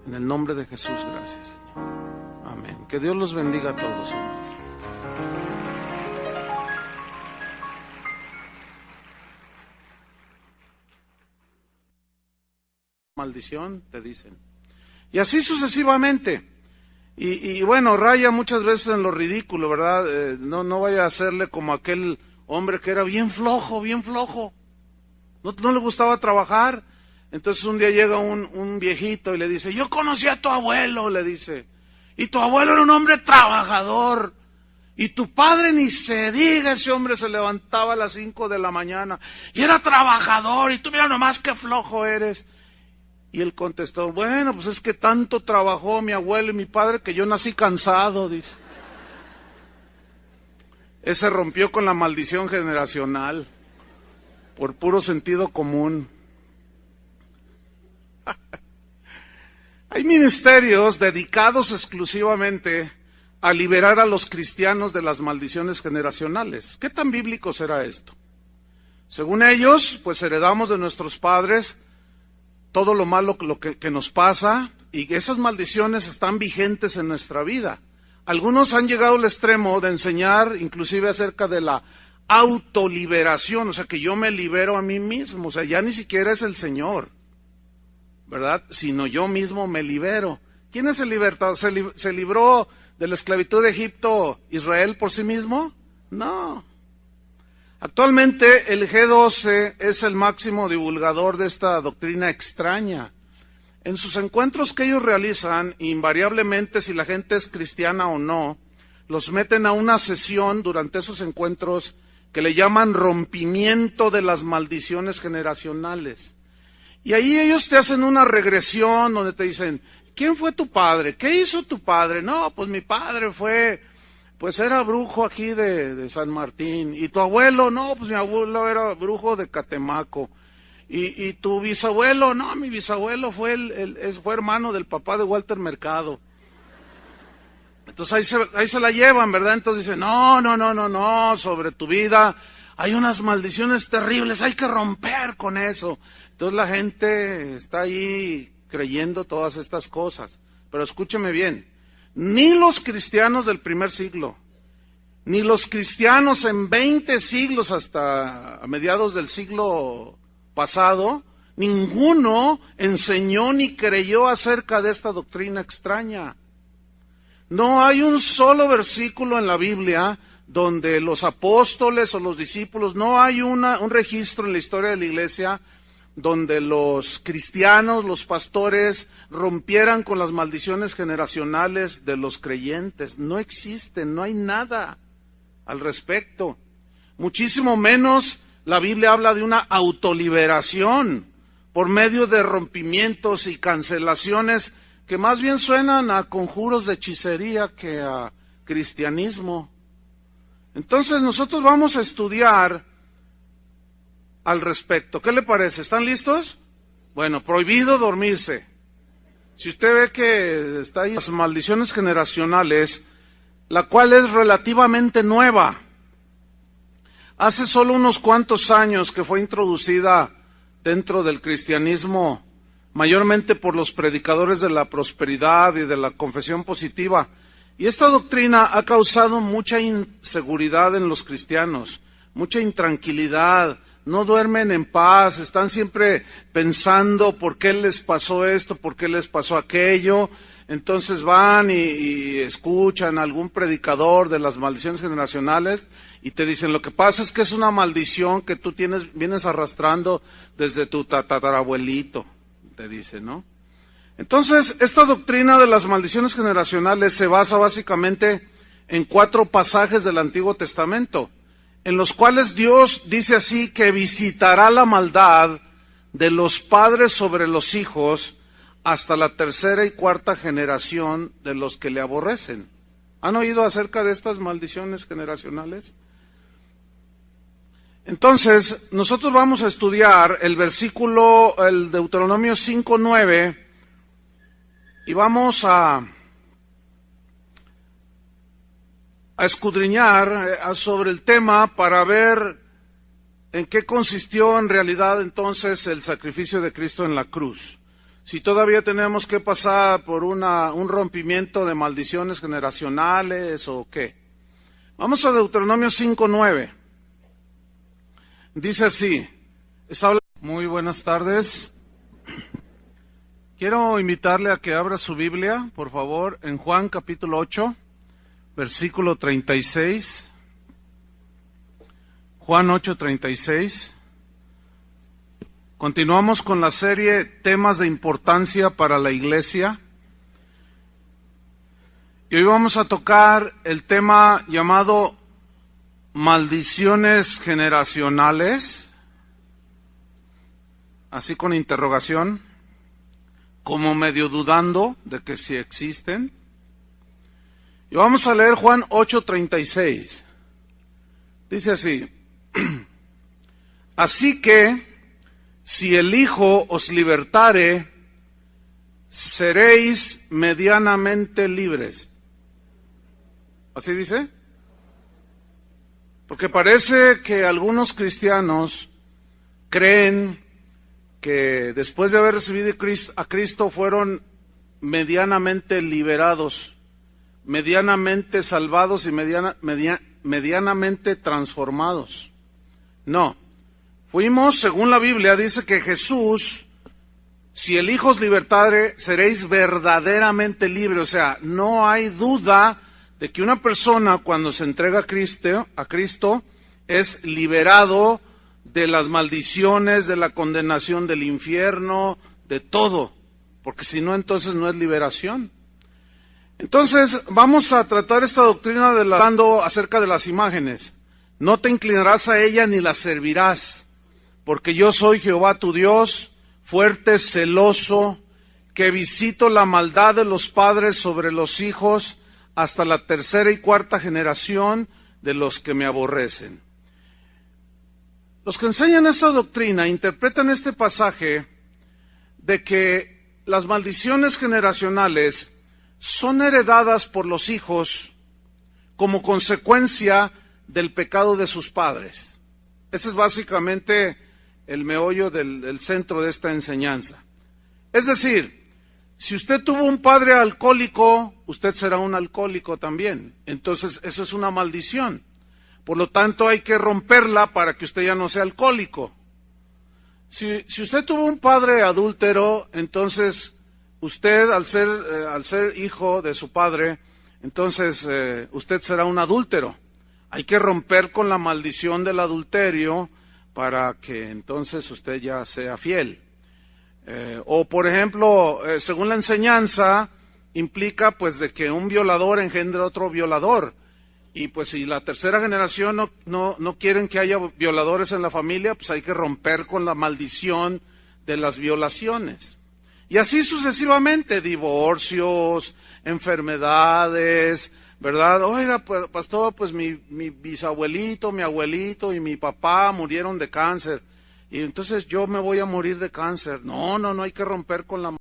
En el nombre de Jesús, gracias, Señor. Amén. Que Dios los bendiga a todos, hermanos. Maldición, te dicen. Y así sucesivamente. Y bueno, raya muchas veces en lo ridículo, ¿verdad? No vaya a hacerle como aquel hombre que era bien flojo, bien flojo. No le gustaba trabajar. Entonces un día llega un viejito y le dice, yo conocí a tu abuelo, le dice. Y tu abuelo era un hombre trabajador. Y tu padre ni se diga, ese hombre se levantaba a las 5 de la mañana. Y era trabajador, y tú mira nomás qué flojo eres. Y él contestó, bueno, pues es que tanto trabajó mi abuelo y mi padre que yo nací cansado, dice. Ese rompió con la maldición generacional por puro sentido común. Hay ministerios dedicados exclusivamente a liberar a los cristianos de las maldiciones generacionales. ¿Qué tan bíblico será esto? Según ellos, pues heredamos de nuestros padres todo lo malo que nos pasa, y esas maldiciones están vigentes en nuestra vida. Algunos han llegado al extremo de enseñar inclusive acerca de la autoliberación, o sea que yo me libero a mí mismo, o sea ya ni siquiera es el Señor, ¿verdad? Sino yo mismo me libero. ¿Quién es el libertador? ¿Se libró de la esclavitud de Egipto Israel por sí mismo? No. Actualmente el G12 es el máximo divulgador de esta doctrina extraña. En sus encuentros que ellos realizan, invariablemente, si la gente es cristiana o no, los meten a una sesión durante esos encuentros que le llaman rompimiento de las maldiciones generacionales. Y ahí ellos te hacen una regresión donde te dicen, ¿quién fue tu padre? ¿Qué hizo tu padre? No, pues mi padre pues era brujo aquí de San Martín. ¿Y tu abuelo? No, pues mi abuelo era brujo de Catemaco. ¿Y tu bisabuelo? No, mi bisabuelo fue hermano del papá de Walter Mercado. Entonces ahí se la llevan, ¿verdad? Entonces dicen, no, sobre tu vida hay unas maldiciones terribles, hay que romper con eso. Entonces la gente está ahí creyendo todas estas cosas. Pero escúcheme bien, ni los cristianos del primer siglo, Ni los cristianos en 20 siglos hasta a mediados del siglo pasado, ninguno enseñó ni creyó acerca de esta doctrina extraña. No hay un solo versículo en la Biblia donde los apóstoles o los discípulos, no hay un registro en la historia de la iglesia donde los cristianos, los pastores, rompieran con las maldiciones generacionales de los creyentes. No existen, no hay nada al respecto. Muchísimo menos la Biblia habla de una autoliberación por medio de rompimientos y cancelaciones que más bien suenan a conjuros de hechicería que a cristianismo. Entonces nosotros vamos a estudiar al respecto. ¿Qué le parece? ¿Están listos? Bueno, prohibido dormirse. Si usted ve que está ahí las maldiciones generacionales, la cual es relativamente nueva. Hace solo unos cuantos años que fue introducida dentro del cristianismo, mayormente por los predicadores de la prosperidad y de la confesión positiva. Y esta doctrina ha causado mucha inseguridad en los cristianos, mucha intranquilidad. No duermen en paz, están siempre pensando por qué les pasó esto, por qué les pasó aquello. Entonces van y escuchan a algún predicador de las maldiciones generacionales y te dicen, lo que pasa es que es una maldición que tú vienes arrastrando desde tu tatarabuelito, te dicen, ¿no? Entonces, esta doctrina de las maldiciones generacionales se basa básicamente en 4 pasajes del Antiguo Testamento, en los cuales Dios dice así que visitará la maldad de los padres sobre los hijos hasta la 3ª y 4ª generación de los que le aborrecen. ¿Han oído acerca de estas maldiciones generacionales? Entonces, nosotros vamos a estudiar el Deuteronomio 5:9, y vamos a escudriñar sobre el tema para ver en qué consistió en realidad entonces el sacrificio de Cristo en la cruz. Si todavía tenemos que pasar por un rompimiento de maldiciones generacionales o qué. Vamos a Deuteronomio 5:9. Dice así, muy buenas tardes. Quiero invitarle a que abra su Biblia, por favor, en Juan capítulo 8, versículo 36. Juan 8:36. Continuamos con la serie Temas de Importancia para la Iglesia. Y hoy vamos a tocar el tema llamado Maldiciones Generacionales, así con interrogación, como medio dudando de que si existen. Y vamos a leer Juan 8:36. Dice así, así que si el Hijo os libertare, seréis medianamente libres. ¿Así dice? Porque parece que algunos cristianos creen que después de haber recibido a Cristo fueron medianamente liberados, medianamente salvados y medianamente transformados. No, fuimos, según la Biblia, dice que Jesús, si el Hijo os libertare, seréis verdaderamente libres. O sea, no hay duda de que una persona cuando se entrega a Cristo es liberado de las maldiciones, de la condenación del infierno, de todo, porque si no, entonces no es liberación. Entonces, vamos a tratar esta doctrina hablando acerca de las imágenes. No te inclinarás a ella ni la servirás, porque yo soy Jehová tu Dios, fuerte, celoso, que visito la maldad de los padres sobre los hijos hasta la 3ª y 4ª generación de los que me aborrecen. Los que enseñan esta doctrina interpretan este pasaje de que las maldiciones generacionales son heredadas por los hijos como consecuencia del pecado de sus padres. Ese es básicamente el meollo del centro de esta enseñanza. Es decir, Si usted tuvo un padre alcohólico, usted será un alcohólico también. Entonces, eso es una maldición. Por lo tanto, hay que romperla para que usted ya no sea alcohólico. Si usted tuvo un padre adúltero, entonces usted, al ser hijo de su padre, entonces usted será un adúltero. Hay que romper con la maldición del adulterio para que entonces usted ya sea fiel. O por ejemplo, según la enseñanza, implica pues de que un violador engendre otro violador. Y pues si la tercera generación no quieren que haya violadores en la familia, pues hay que romper con la maldición de las violaciones. Y así sucesivamente, divorcios, enfermedades, ¿verdad? Oiga, pastor, pues mi bisabuelito, mi abuelito y mi papá murieron de cáncer. Y entonces yo me voy a morir de cáncer. No, hay que romper con la